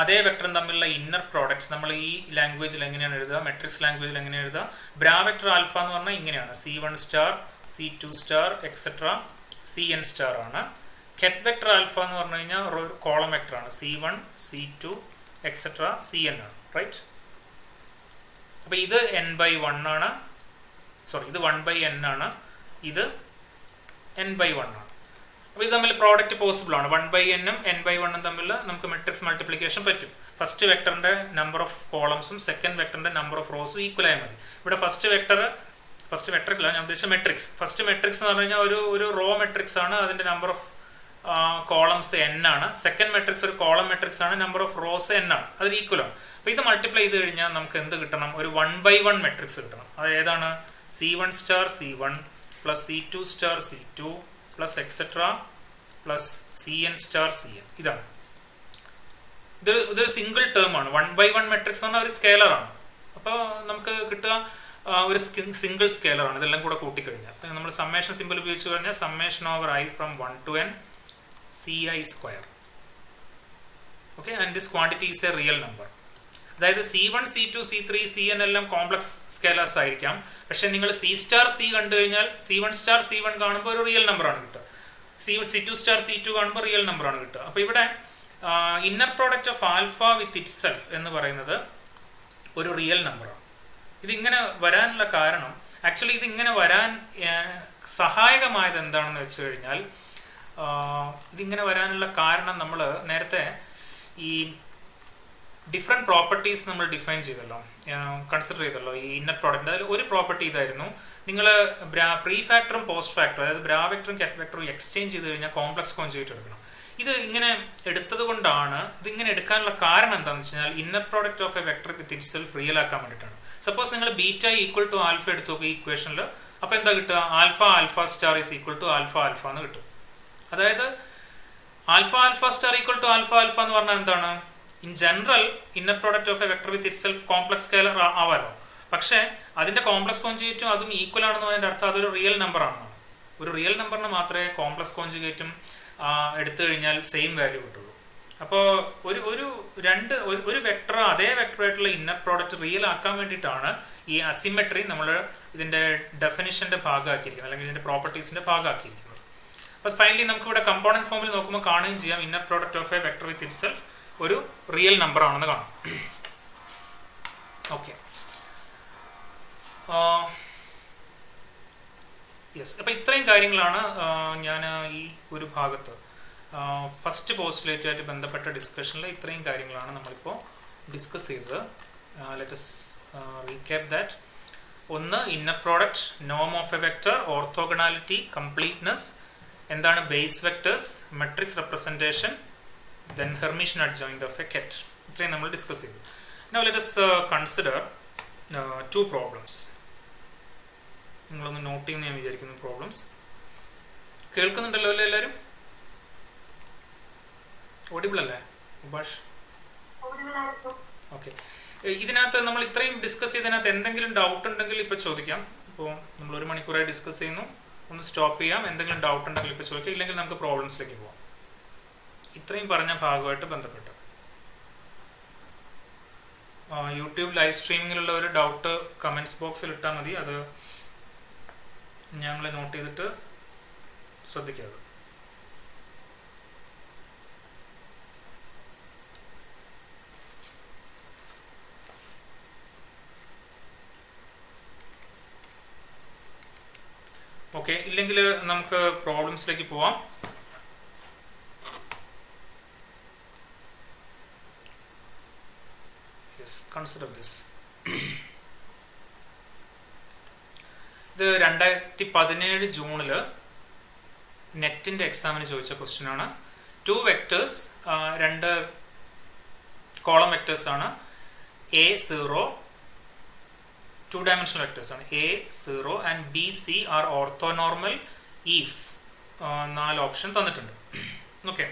Speaker 1: അതേ വെക്ടറും തമ്മിലുള്ള ഇന്നർ പ്രോഡക്ട്സ് നമ്മൾ ഈ ലാംഗ്വേജിൽ എങ്ങനെയാണ് എഴുതുക? മെട്രിക്സ് ലാംഗ്വേജിൽ എങ്ങനെയാണ് എഴുതുക? ബ്രാ വെക്ടർ ആൽഫ എന്ന് പറഞ്ഞാൽ ഇങ്ങനെയാണ്: C1 star, C2 star et cetera Cn star ആണ്. കെറ്റ് വെക്ടർ ആൽഫ എന്ന് പറഞ്ഞു കഴിഞ്ഞാൽ ഒരു കോളം വെക്ടർ ആണ്. C1, C2 എക്സെട്ര Cn ആണ്, റൈറ്റ്? അപ്പോൾ ഇത് n/1 ആണ്, സോറി ഇത് 1/n ആണ്, ഇത് n/1 ആണ്. അപ്പോൾ ഇത് തമ്മിൽ പ്രോഡക്റ്റ് പോസിബിൾ ആണ്. 1/n-ഉം n/1-ഉം തമ്മിൽ നമുക്ക് മെട്രിക്സ് മൾട്ടിപ്ലിക്കേഷൻ പറ്റും. ഫസ്റ്റ് വെക്ടറിന്റെ നമ്പർ ഓഫ് കോളംസും സെക്കൻഡ് വെക്ടറിന്റെ നമ്പർ ഓഫ് റോസും ഈക്വൽ ആയാൽ മതി. ഇവിടെ ഫസ്റ്റ് വെക്ടറില്ല, ഞാൻ ഉദ്ദേശിച്ച മെട്രിക്സ്. ഫസ്റ്റ് മെട്രിക്സ് എന്ന് പറഞ്ഞു കഴിഞ്ഞാൽ ഒരു റോ മെട്രിക്സ് ആണ്, അതിന്റെ നമ്പർ ഓഫ് കോളംസ് n ആണ്. സെക്കൻഡ് മെട്രിക്സ് ഒരു കോളം മെട്രിക്സ് ആണ്, നമ്പർ ഓഫ് റോസ് n ആണ്, അത് ഈക്വൽ ആണ്. അപ്പോൾ ഇത് മൾട്ടിപ്ലൈ ചെയ്ത് കഴിഞ്ഞാൽ നമുക്ക് എന്ത് കിട്ടണം? ഒരു 1/1 മെട്രിക്സ് കിട്ടണം. അത് ഏതാണ്? C1 star C1 plus C2 star C2 plus etcetera plus Cn star Cn. ഇതാണ്. ഇതൊരു സിംഗിൾ ടേം ആണ്. 1/1 മെട്രിക്സ് എന്ന് പറഞ്ഞാൽ ഒരു സ്കെയിലർ ആണ്. അപ്പോൾ നമുക്ക് കിട്ടുക ഒരു സിംഗിൾ സ്കെയിലർ ആണ്. ഇതെല്ലാം കൂടെ കൂട്ടിക്കഴിഞ്ഞാൽ നമ്മൾ സമ്മേഷൻ സിമ്പിൾ ഉപയോഗിച്ച് കഴിഞ്ഞാൽ summation over i from 1 to n Ci square. Okay, and this quantity is A real number. അതായത് C1, C2, C3, Cn എല്ലാം കോംപ്ലക്സ് സ്കെയിലേഴ്സ് ആയിരിക്കാം. പക്ഷെ നിങ്ങൾ C സ്റ്റാർ C കണ്ടു കഴിഞ്ഞാൽ C1 സ്റ്റാർ C1 കാണുമ്പോൾ ഒരു റിയൽ നമ്പർ ആണ് കിട്ടുക. C2 സ്റ്റാർ C2 കാണുമ്പോൾ റിയൽ നമ്പർ ആണ് കിട്ടുക. അപ്പോൾ ഇവിടെ inner product of alpha with it self എന്ന് പറയുന്നത് ഒരു റിയൽ നമ്പറാണ്. ഇതിങ്ങനെ വരാനുള്ള കാരണം, ആക്ച്വലി ഇതിങ്ങനെ വരാൻ സഹായകമായത് എന്താണെന്ന് വെച്ച് കഴിഞ്ഞാൽ, ഇതിങ്ങനെ വരാനുള്ള കാരണം നമ്മൾ നേരത്തെ ഈ ഡിഫറെൻറ്റ് പ്രോപ്പർട്ടീസ് നമ്മൾ ഡിഫൈൻ ചെയ്തല്ലോ, കൺസിഡർ ചെയ്തല്ലോ ഈ ഇന്നർ പ്രോഡക്റ്റ്. അതിൽ ഒരു പ്രോപ്പർട്ടി ഇതായിരുന്നു: നിങ്ങൾ പ്രീ ഫാക്ടറും പോസ്റ്റ് ഫാക്ടറും, അതായത് ബ്രാ വെക്ടറും കെറ്റ് വെക്ടറും എക്സ്ചേഞ്ച് ചെയ്ത് കഴിഞ്ഞാൽ കോംപ്ലക്സ് കോൺജുഗേറ്റ് എടുക്കണം. ഇത് ഇങ്ങനെ എടുത്തത് കൊണ്ടാണ്, ഇതിങ്ങനെ എടുക്കാനുള്ള കാരണം എന്താണെന്ന് വെച്ച് കഴിഞ്ഞാൽ inner product of a vector with it self real ആക്കാൻ വേണ്ടിയിട്ടാണ്. സപ്പോസ് നിങ്ങൾ ബീറ്റ ഈക്വൽ ടു ആൽഫ എടുത്തു നോക്കുക ഈ ഇക്വേഷനിൽ, അപ്പോൾ എന്താ കിട്ടുക? Alpha alpha star is equal to alpha alpha എന്ന് കിട്ടും. അതായത് alpha alpha star equal to alpha alpha എന്ന് പറഞ്ഞാൽ എന്താണ്? In general inner product of a vector with itself complex scalar ആവാലോ. പക്ഷേ അതിന്റെ കോംപ്ലക്സ് കോൺജുഗേറ്റും അതും ഈക്വൽ ആണെന്ന് പറഞ്ഞതിന്റെ അർത്ഥം അതൊരു റിയൽ നമ്പർ ആണെന്നാണ്. ഒരു റിയൽ നമ്പറിന് മാത്രമേ കോംപ്ലക്സ് കോൺജുഗേറ്റും എടുത്തു കഴിഞ്ഞാൽ സെയിം വാല്യൂ കിട്ടുള്ളൂ. അപ്പോൾ ഒരു വെക്ടർ അതേ വെക്ടറായിട്ടുള്ള ഇന്നർ പ്രോഡക്റ്റ് റിയൽ ആക്കാൻ വേണ്ടിയിട്ടാണ് ഈ അസിമെട്രി നമ്മൾ ഇതിന്റെ ഡെഫിനിഷന്റെ ഭാഗമാക്കിയിരിക്കുന്നത്, അല്ലെങ്കിൽ ഇതിന്റെ പ്രോപ്പർട്ടീസിന്റെ ഭാഗമാക്കിയിരിക്കുന്നത്. അപ്പോൾ ഫൈനലി നമുക്ക് ഇവിടെ കമ്പോണന്റ് ഫോമിൽ നോക്കുമ്പോൾ കാണുകയും ചെയ്യാം inner product of a vector with it self ഒരു റിയൽ നമ്പർ ആണെന്ന് കാണാം. Okay, yes. അപ്പോൾ ഇത്രയും കാര്യങ്ങളാണ് ഞാൻ ഈ ഒരു ഭാഗത്ത് ഫസ്റ്റ് പോസ്റ്റുലേറ്റുമായിട്ട് ബന്ധപ്പെട്ട ഡിസ്കഷനിൽ ഇത്രയും കാര്യങ്ങളാണ് നമ്മളിപ്പോൾ ഡിസ്കസ് ചെയ്തത്. Let's recap that. ഒന്ന്, ഇന്നർ പ്രോഡക്റ്റ്, നോം of a vector, orthogonality, completeness, എന്താണ് base vectors, matrix representation, then Hermitian adjoint of a ket. ഇത്രയും നമ്മൾ ഡിസ്കസ് ചെയ്തു. Now let's consider two problems. നിങ്ങളൊന്ന് നോട്ട് ചെയ്യുന്ന ഞാൻ വിചാരിക്കുന്നു പ്രോബ്ലംസ്. കേൾക്കുന്നുണ്ടല്ലോ അല്ലേ എല്ലാവരും? ഓഡിബിൾ അല്ലേ ഉപാഷ്? ഓക്കെ. ഇതിനകത്ത് നമ്മൾ ഇത്രയും ഡിസ്കസ് ചെയ്തതിനകത്ത് എന്തെങ്കിലും ഡൗട്ട് ഉണ്ടെങ്കിൽ ഇപ്പോൾ ചോദിക്കാം. ഇപ്പോൾ നമ്മൾ 1 മണിക്കൂറായി ഡിസ്കസ് ചെയ്യുന്നു, ഒന്ന് സ്റ്റോപ്പ് ചെയ്യാം. എന്തെങ്കിലും ഡൗട്ട് ഉണ്ടെങ്കിൽ ഇപ്പോൾ ചോദിക്കാം, ഇല്ലെങ്കിൽ നമുക്ക് പ്രോബ്ലംസിലേക്ക് പോവാം. ഇത്രയും പറഞ്ഞ ഭാഗമായിട്ട് ബന്ധപ്പെട്ട് യൂട്യൂബ് ലൈവ് സ്ട്രീമിങ്ങിലുള്ള ഒരു ഡൗട്ട് കമൻറ്റ്സ് ബോക്സിൽ ഇട്ടാൽ മതി. അത് ഞങ്ങൾ നോട്ട് ചെയ്തിട്ട് ശ്രദ്ധിക്കാതെ. ഓക്കെ, ഇല്ലെങ്കിൽ നമുക്ക് പ്രോബ്ലംസിലേക്ക് പോവാം. Yes, consider this. ഇത് 2017 ജൂണിൽ നെറ്റിന്റെ എക്സാമിന് ചോദിച്ച ക്വസ്റ്റ്യൻ ആണ്. 2 വെക്ടേഴ്സ്, 2 കോളം വെക്ടേഴ്സ് ആണ്. A0 2-dimensional vectors ആണ്. A0 and BC are orthonormal if 4 option തന്നിട്ടുണ്ട്. ഓക്കെ,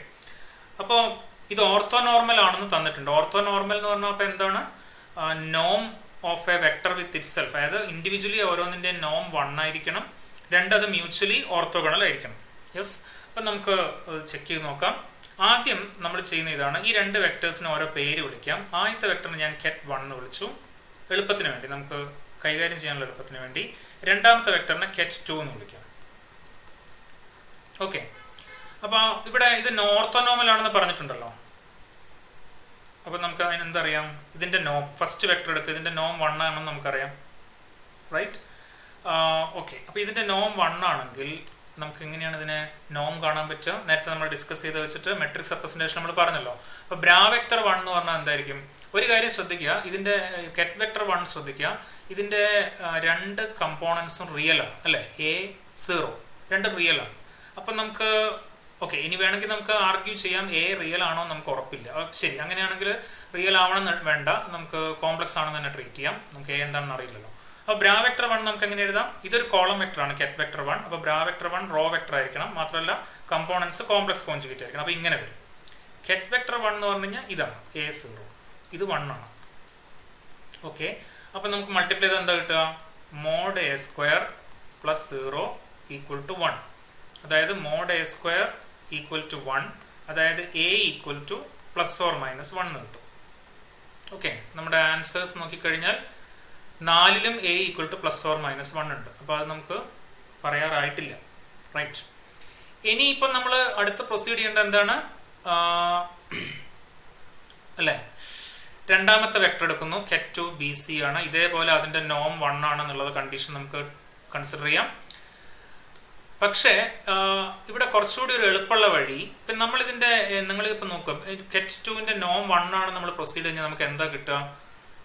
Speaker 1: അപ്പോൾ ഇത് ഓർത്തോനോർമൽ ആണെന്ന് തന്നിട്ടുണ്ട്. ഓർത്തോനോർമൽ എന്ന് പറഞ്ഞാൽ അപ്പോൾ എന്താണ്? നോം of a vector with itself, അതായത് ഇൻഡിവിജ്വലി ഓരോന്നിൻ്റെ നോം 1 ആയിരിക്കണം, 2 അത് മ്യൂച്വലി ഓർത്തോഗണൽ ആയിരിക്കണം. യെസ്, അപ്പം നമുക്ക് ചെക്ക് ചെയ്ത് നോക്കാം. ആദ്യം നമ്മൾ ചെയ്യുന്ന ഇതാണ്, ഈ 2 വെക്ടേഴ്സിന് ഓരോ പേര് വിളിക്കാം. ആദ്യത്തെ വെക്ടറിന് ഞാൻ ket 1 എന്ന് വിളിച്ചു, എളുപ്പത്തിന് വേണ്ടി, നമുക്ക് കൈകാര്യം ചെയ്യാനുള്ള എളുപ്പത്തിന് വേണ്ടി. രണ്ടാമത്തെ വെക്ടറിനെ ket 2 എന്ന് വിളിക്കാം. ഓക്കെ, അപ്പോൾ ഇവിടെ ഇത് ഓർത്തോനോമൽ ആണെന്ന് പറഞ്ഞിട്ടുണ്ടല്ലോ. അപ്പോൾ നമുക്ക് അതിന് എന്തറിയാം? ഇതിൻ്റെ നോം, ഫസ്റ്റ് വെക്ടർ എടുക്കുക, ഇതിൻ്റെ നോം 1 ആണെന്ന് നമുക്കറിയാം, റൈറ്റ്? ഓക്കെ, അപ്പോൾ ഇതിൻ്റെ നോം 1 ആണെങ്കിൽ നമുക്ക് എങ്ങനെയാണ് ഇതിനെ നോം കാണാൻ പറ്റുക? നേരത്തെ നമ്മൾ ഡിസ്കസ് ചെയ്ത് വെച്ചിട്ട് മെട്രിക്സ് റെപ്രസെൻറ്റേഷൻ നമ്മൾ പറഞ്ഞല്ലോ. അപ്പോൾ ബ്രാ വെക്ടർ 1 എന്ന് പറഞ്ഞാൽ എന്തായിരിക്കും? ഒരു കാര്യം ശ്രദ്ധിക്കുക, ഇതിൻ്റെ കെറ്റ് വെക്ടർ 1 ശ്രദ്ധിക്കുക, ഇതിൻ്റെ 2 കമ്പോണൻസും റിയൽ ആണ് അല്ലേ? A0 2 റിയൽ ആണ്. അപ്പം നമുക്ക് ഓക്കെ, ഇനി വേണമെങ്കിൽ നമുക്ക് ആർഗ്യൂ ചെയ്യാം എ റിയൽ ആണോ നമുക്ക് ഉറപ്പില്ല. ശരി, അങ്ങനെയാണെങ്കിൽ റിയൽ ആവണം വേണ്ട, നമുക്ക് കോംപ്ലക്സ് ആണെന്ന് തന്നെ ട്രീറ്റ് ചെയ്യാം. നമുക്ക് എ എന്താണെന്ന് അറിയില്ലല്ലോ. അപ്പോൾ ബ്രാ വെക്ടർ 1 നമുക്ക് എങ്ങനെ എഴുതാം? ഇതൊരു കോളം വെക്ടറാണ് ket വെക്ടർ 1. അപ്പോൾ ബ്രാ വെക്ടർ 1 റോ വെക്ടർ ആയിരിക്കണം, മാത്രമല്ല കമ്പോണൻസ് കോംപ്ലക്സ് കോൺജുഗേറ്റ് ആയിരിക്കണം. അപ്പോൾ ഇങ്ങനെ വരും. ket വെക്ടർ 1 എന്ന് പറഞ്ഞു കഴിഞ്ഞാൽ ഇതാണ് A0, ഇത് 1 ആണ്. ഓക്കെ, അപ്പോൾ നമുക്ക് മൾട്ടിപ്ലൈ ചെയ്താൽ എന്താ കിട്ടുക? mod A² + 0 = 1. അതായത് mod A² = 1, അതായത് A = +or-1 എന്ന് കിട്ടും. ഓക്കെ, നമ്മുടെ ആൻസേഴ്സ് നോക്കിക്കഴിഞ്ഞാൽ 4ലും A = +or-1 ഉണ്ട്. അപ്പോൾ അത് നമുക്ക് പറയാറായിട്ടില്ല, റൈറ്റ്? ഇനിയിപ്പം നമ്മൾ അടുത്ത പ്രൊസീഡ് ചെയ്യേണ്ടത് എന്താണ് അല്ലേ? രണ്ടാമത്തെ വെക്ടർ എടുക്കുന്നു, ket 2 BC ആണ്. ഇതേപോലെ അതിൻ്റെ നോം 1 ആണെന്നുള്ളത് കണ്ടീഷൻ നമുക്ക് കൺസിഡർ ചെയ്യാം. പക്ഷേ ഇവിടെ കുറച്ചുകൂടി ഒരു എളുപ്പമുള്ള വഴി, ഇപ്പം നമ്മളിതിൻ്റെ നിങ്ങളിപ്പോൾ നോക്കുക, ket 2ൻ്റെ നോം 1 ആണ് നമ്മൾ പ്രൊസീഡ് കഴിഞ്ഞാൽ നമുക്ക് എന്താ കിട്ടുക?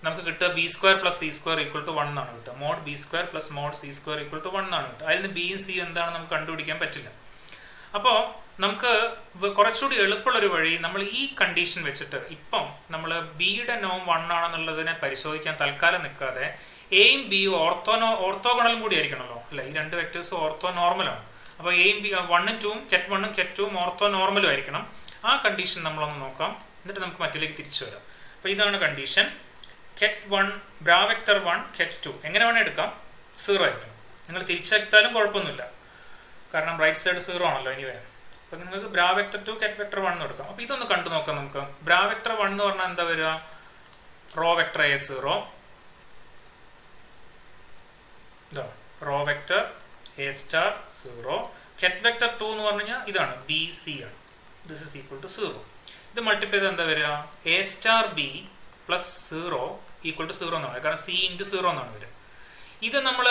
Speaker 1: നമുക്ക് കിട്ടുക B² + C² = 1 എന്നാണ് കിട്ടുക. mod B² + mod C² = 1 എന്നാണ് കിട്ടുക. അതിൽ നിന്ന് ബിയും സിയും എന്താണ് നമുക്ക് കണ്ടുപിടിക്കാൻ പറ്റില്ല. അപ്പോൾ നമുക്ക് കുറച്ചുകൂടി എളുപ്പമുള്ളൊരു വഴി, നമ്മൾ ഈ കണ്ടീഷൻ വെച്ചിട്ട് ഇപ്പം നമ്മൾ ബിയുടെ നോം 1 ആണെന്നുള്ളതിനെ പരിശോധിക്കാൻ തൽക്കാലം നിൽക്കാതെ എയും ബിയും ഓർത്തോഗണലും കൂടി ആയിരിക്കണമല്ലോ അല്ലെ, ഈ രണ്ട് വെക്ടേഴ്സ് ഓർത്തോ നോർമലാണ്. അപ്പോൾ എയും ബി 1ഉം 2ഉം കെറ്റ് 1ഉം കെറ്റ് 2ഉം ഓർത്തോ നോർമലും ആയിരിക്കണം. ആ കണ്ടീഷൻ നമ്മളൊന്ന് നോക്കാം, എന്നിട്ട് നമുക്ക് മറ്റിലേക്ക് തിരിച്ചു വരാം. അപ്പോൾ ഇതാണ് കണ്ടീഷൻ. കെറ്റ് 1 ബ്രാ വെക്ടർ 1 കെറ്റ് 2 എങ്ങനെ വേണേൽ എടുക്കാം, 0 ആയിരിക്കണം. നിങ്ങൾ തിരിച്ചെടുത്താലും കുഴപ്പമൊന്നുമില്ല, കാരണം റൈറ്റ് സൈഡ് 0 ആണല്ലോ എനിവേ. അപ്പോൾ നിങ്ങൾക്ക് ബ്രാ വെക്ടർ 2 കെറ്റ് വെക്ടർ 1 എടുക്കാം. അപ്പോൾ ഇതൊന്ന് കണ്ടു നോക്കാം നമുക്ക്. ബ്രാ വെക്ടർ 1 എന്ന് പറഞ്ഞാൽ എന്താ വരിക, row vector A 0, row vector A star 0. Ket vector 2 എന്ന് പറഞ്ഞു കഴിഞ്ഞാൽ ഇതാണ് ബി സി ആണ്. This is equal to 0. ഇത് മൾട്ടിപ്ലൈ ചെയ്ത് എന്താ വരിക, A star B plus 0 equal to 0 എന്നാണ്, കാരണം സി ഇൻറ്റു 0 എന്നാണ് വരിക. ഇത് നമ്മൾ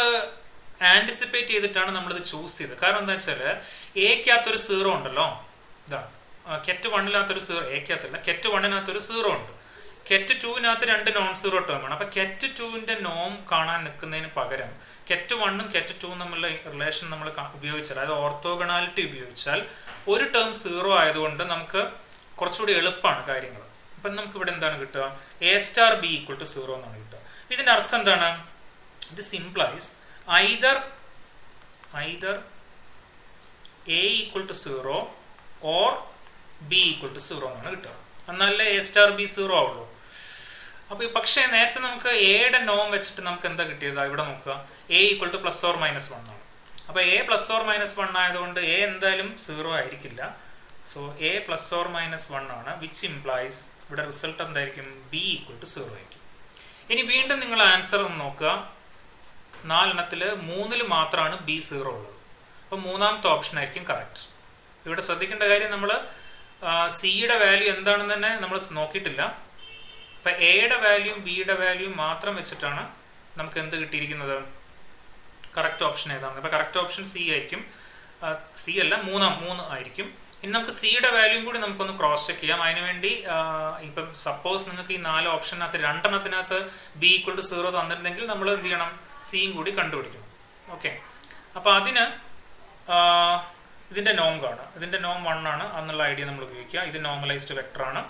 Speaker 1: ആൻറ്റിസിപ്പേറ്റ് ചെയ്തിട്ടാണ് നമ്മളിത് ചൂസ് ചെയ്തത്. കാരണം എന്താ വെച്ചാൽ എക്കകത്തൊരു 0 ഉണ്ടല്ലോ, ഇതാ കെറ്റ് 1-ലാത്തൊരു 0, എക്കകത്തല്ല കെറ്റ് 1-നകത്തൊരു 0 ഉണ്ട്. കെറ്റ് 2-നകത്ത് 2 നോൺ 0 ടേം ആണ്. അപ്പോൾ കെറ്റ് 2-ന്റെ നോം കാണാൻ നിൽക്കുന്നതിന് പകരം കെറ്റ് 1ഉം കെറ്റ് 2ഉം തമ്മിലുള്ള റിലേഷൻ നമ്മൾ ഉപയോഗിച്ചാൽ, അതായത് ഓർത്തോഗണാലിറ്റി ഉപയോഗിച്ചാൽ, ഒരു ടേം 0 ആയതുകൊണ്ട് നമുക്ക് കുറച്ചുകൂടി എളുപ്പമാണ് കാര്യങ്ങൾ. അപ്പം നമുക്ക് ഇവിടെ എന്താണ് കിട്ടുക, A star B equal to 0 എന്നാണ് കിട്ടുക. ഇതിൻ്റെ അർത്ഥം എന്താണ്, this implies either A equal to 0 or B equal to 0 എന്നാണ് കിട്ടുക. എന്നാലേ എ സ്റ്റാർ ബി 0 ആവുള്ളൂ. അപ്പോൾ പക്ഷേ നേരത്തെ നമുക്ക് എയുടെ നോം വെച്ചിട്ട് നമുക്ക് എന്താ കിട്ടിയത്, ഇവിടെ നോക്കുക, A equal to plus or minus 1 ആണ്. അപ്പോൾ എ പ്ലസ് ഓർ മൈനസ് 1 ആയതുകൊണ്ട് എ എന്തായാലും 0 ആയിരിക്കില്ല. So A plus or minus 1 ആണ്, വിച്ച് ഇംപ്ലൈസ് ഇവിടെ റിസൾട്ട് എന്തായിരിക്കും, ബി ഈക്വൽ ടു 0 ആയിരിക്കും. ഇനി വീണ്ടും നിങ്ങൾ ആൻസർ ഒന്ന് നോക്കുക, 4 3 മാത്രമാണ് ബി 0 ഉള്ളത്. അപ്പോൾ മൂന്നാമത്തെ ഓപ്ഷൻ ആയിരിക്കും കറക്റ്റ്. ഇവിടെ ശ്രദ്ധിക്കേണ്ട കാര്യം, നമ്മൾ സിയുടെ വാല്യൂ എന്താണെന്ന് തന്നെ നമ്മൾ നോക്കിയിട്ടില്ല. അപ്പം എയുടെ വാല്യൂയും ബിയുടെ വാല്യൂയും മാത്രം വെച്ചിട്ടാണ് നമുക്ക് എന്ത് കിട്ടിയിരിക്കുന്നത്, കറക്റ്റ് ഓപ്ഷൻ ഏതാണ്. അപ്പോൾ കറക്റ്റ് ഓപ്ഷൻ സി ആയിരിക്കും, സി അല്ല 3 ആയിരിക്കും. ഇനി നമുക്ക് സിയുടെ വാല്യൂയും കൂടി നമുക്കൊന്ന് ക്രോസ് ചെക്ക് ചെയ്യാം. അതിനുവേണ്ടി ഇപ്പം സപ്പോസ് നിങ്ങൾക്ക് ഈ 4 ഓപ്ഷനകത്ത് 2 ബി ഈക്വൽ ടു 0 തന്നിട്ടുണ്ടെങ്കിൽ നമ്മൾ എന്ത് ചെയ്യണം, സിയും കൂടി കണ്ടുപിടിക്കണം. ഓക്കെ, അപ്പോൾ അതിന് ഇതിൻ്റെ നോം കാണുക. ഇതിൻ്റെ നോം 1 ആണ് എന്നുള്ള ഐഡിയ നമ്മൾ ഉപയോഗിക്കുക. ഇത് നോർമലൈസ്ഡ് വെക്ടറാണ്.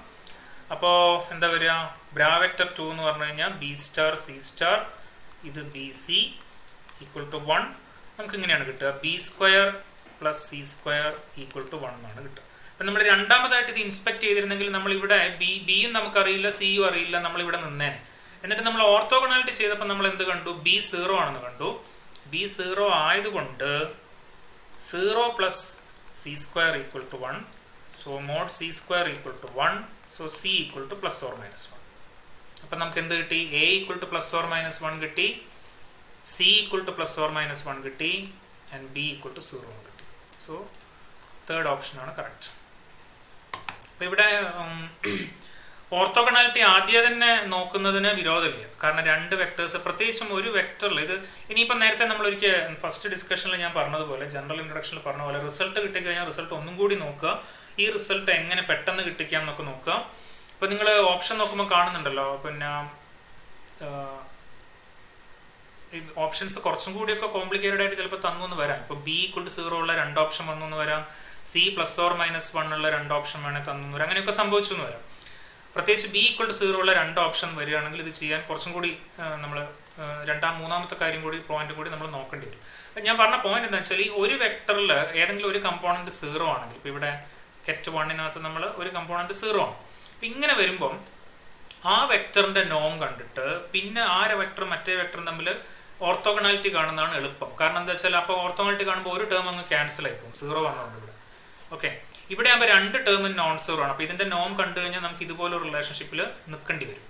Speaker 1: അപ്പോൾ എന്താ വരിക, ബ്രാ വെക്ടർ 2 എന്ന് പറഞ്ഞു കഴിഞ്ഞാൽ ബി സ്റ്റാർ സി സ്റ്റാർ, ഇത് ബി സി ഈക്വൽ ടു 1. നമുക്ക് ഇങ്ങനെയാണ് കിട്ടുക, B square plus C square equal to 1 എന്നാണ് കിട്ടുക. അപ്പം നമ്മൾ രണ്ടാമതായിട്ട് ഇത് ഇൻസ്പെക്ട് ചെയ്തിരുന്നെങ്കിൽ നമ്മളിവിടെ ബിയും നമുക്കറിയില്ല, സിയും അറിയില്ല, നമ്മളിവിടെ നിന്നേനെ. എന്നിട്ട് നമ്മൾ ഓർത്തോഗണാലിറ്റി ചെയ്തപ്പോൾ നമ്മൾ എന്ത് കണ്ടു, ബി 0 ആണെന്ന് കണ്ടു. ബി 0 ആയതുകൊണ്ട് 0 plus C square equal to 1. So mod C square equal to 1. So C equal to plus or minus 1. അപ്പം നമുക്ക് എന്ത് കിട്ടി, A equal to plus or minus 1 കിട്ടി, C equal to plus or minus 1 കിട്ടി, and B equal to 0 കിട്ടി. So third ഓപ്ഷനാണ് correct. അപ്പം ഇവിടെ ഓർത്തോഗണാലിറ്റി ആദ്യം തന്നെ നോക്കുന്നതിന് വിരോധമില്ല. കാരണം 2 വെക്ടേഴ്സ്, പ്രത്യേകിച്ചും ഒരു വെക്ടറിൽ ഇത് ഇനിയിപ്പം നേരത്തെ നമ്മളൊരിക്കൽ ഫസ്റ്റ് ഡിസ്കഷനിൽ ഞാൻ പറഞ്ഞതുപോലെ, ജനറൽ ഇൻട്രൊഡക്ഷനിൽ പറഞ്ഞ പോലെ, റിസൾട്ട് കിട്ടിക്കഴിഞ്ഞാൽ റിസൾട്ട് ഒന്നും കൂടി നോക്കുക, ഈ റിസൾട്ട് എങ്ങനെ പെട്ടെന്ന് കിട്ടിക്കാം എന്നൊക്കെ നോക്കുക. ഇപ്പം നിങ്ങൾ ഓപ്ഷൻ നോക്കുമ്പോൾ കാണുന്നുണ്ടല്ലോ, പിന്നെ ഓപ്ഷൻസ് കുറച്ചും കൂടിയൊക്കെ കോംപ്ലിക്കേറ്റഡ് ആയിട്ട് ചിലപ്പോൾ തന്നു എന്ന് വരാം. ഇപ്പോൾ ബി ഈക്വൽ ടു 0 ഉള്ള 2 ഓപ്ഷൻ വന്നു എന്ന് വരാം, സി പ്ലസ് ഓർ മൈനസ് 1 ഉള്ള 2 ഓപ്ഷൻ വേണേൽ തന്നു എന്ന് വരാം, അങ്ങനെയൊക്കെ സംഭവിച്ചു എന്ന് വരാം. പ്രത്യേകിച്ച് ബി ഈക്വൽ ടു 0 ഉള്ള 2 ഓപ്ഷൻ വരികയാണെങ്കിൽ ഇത് ചെയ്യാൻ കുറച്ചും കൂടി നമ്മൾ മൂന്നാമത്തെ കാര്യം കൂടി, പോയിന്റ് കൂടി നമ്മൾ നോക്കേണ്ടി വരും. ഞാൻ പറഞ്ഞ പോയിന്റ് എന്താ വെച്ചാൽ, ഈ ഒരു വെക്ടറിൽ ഏതെങ്കിലും ഒരു കമ്പോണന്റ് 0 ആണെങ്കിൽ, ഇപ്പോൾ ഇവിടെ കെറ്റ് 1-നകത്ത് നമ്മൾ ഒരു കമ്പോണന്റ് 0 ആണ്. അപ്പം ഇങ്ങനെ വരുമ്പം ആ വെക്ടറിന്റെ നോം കണ്ടിട്ട് പിന്നെ ആ വെക്ടർ മറ്റേ വെക്ടറും തമ്മിൽ ഓർത്തോഗണാലിറ്റി കാണുന്നതാണ് എളുപ്പം. കാരണം എന്താ വെച്ചാൽ അപ്പോൾ ഓർത്തോഗണാലിറ്റി കാണുമ്പോൾ ഒരു ടേം അങ്ങ് ക്യാൻസൽ ആയിപ്പോകും, 0 വന്നുകൊണ്ട് ഇവിടെ. ഓക്കെ, ഇവിടെ ആകുമ്പോൾ 2 ടേമും നോൺ 0 ആണ്. അപ്പോൾ ഇതിന്റെ നോം കണ്ടു കഴിഞ്ഞാൽ നമുക്ക് ഇതുപോലൊരു റിലേഷൻഷിപ്പിൽ നിൽക്കേണ്ടി വരും.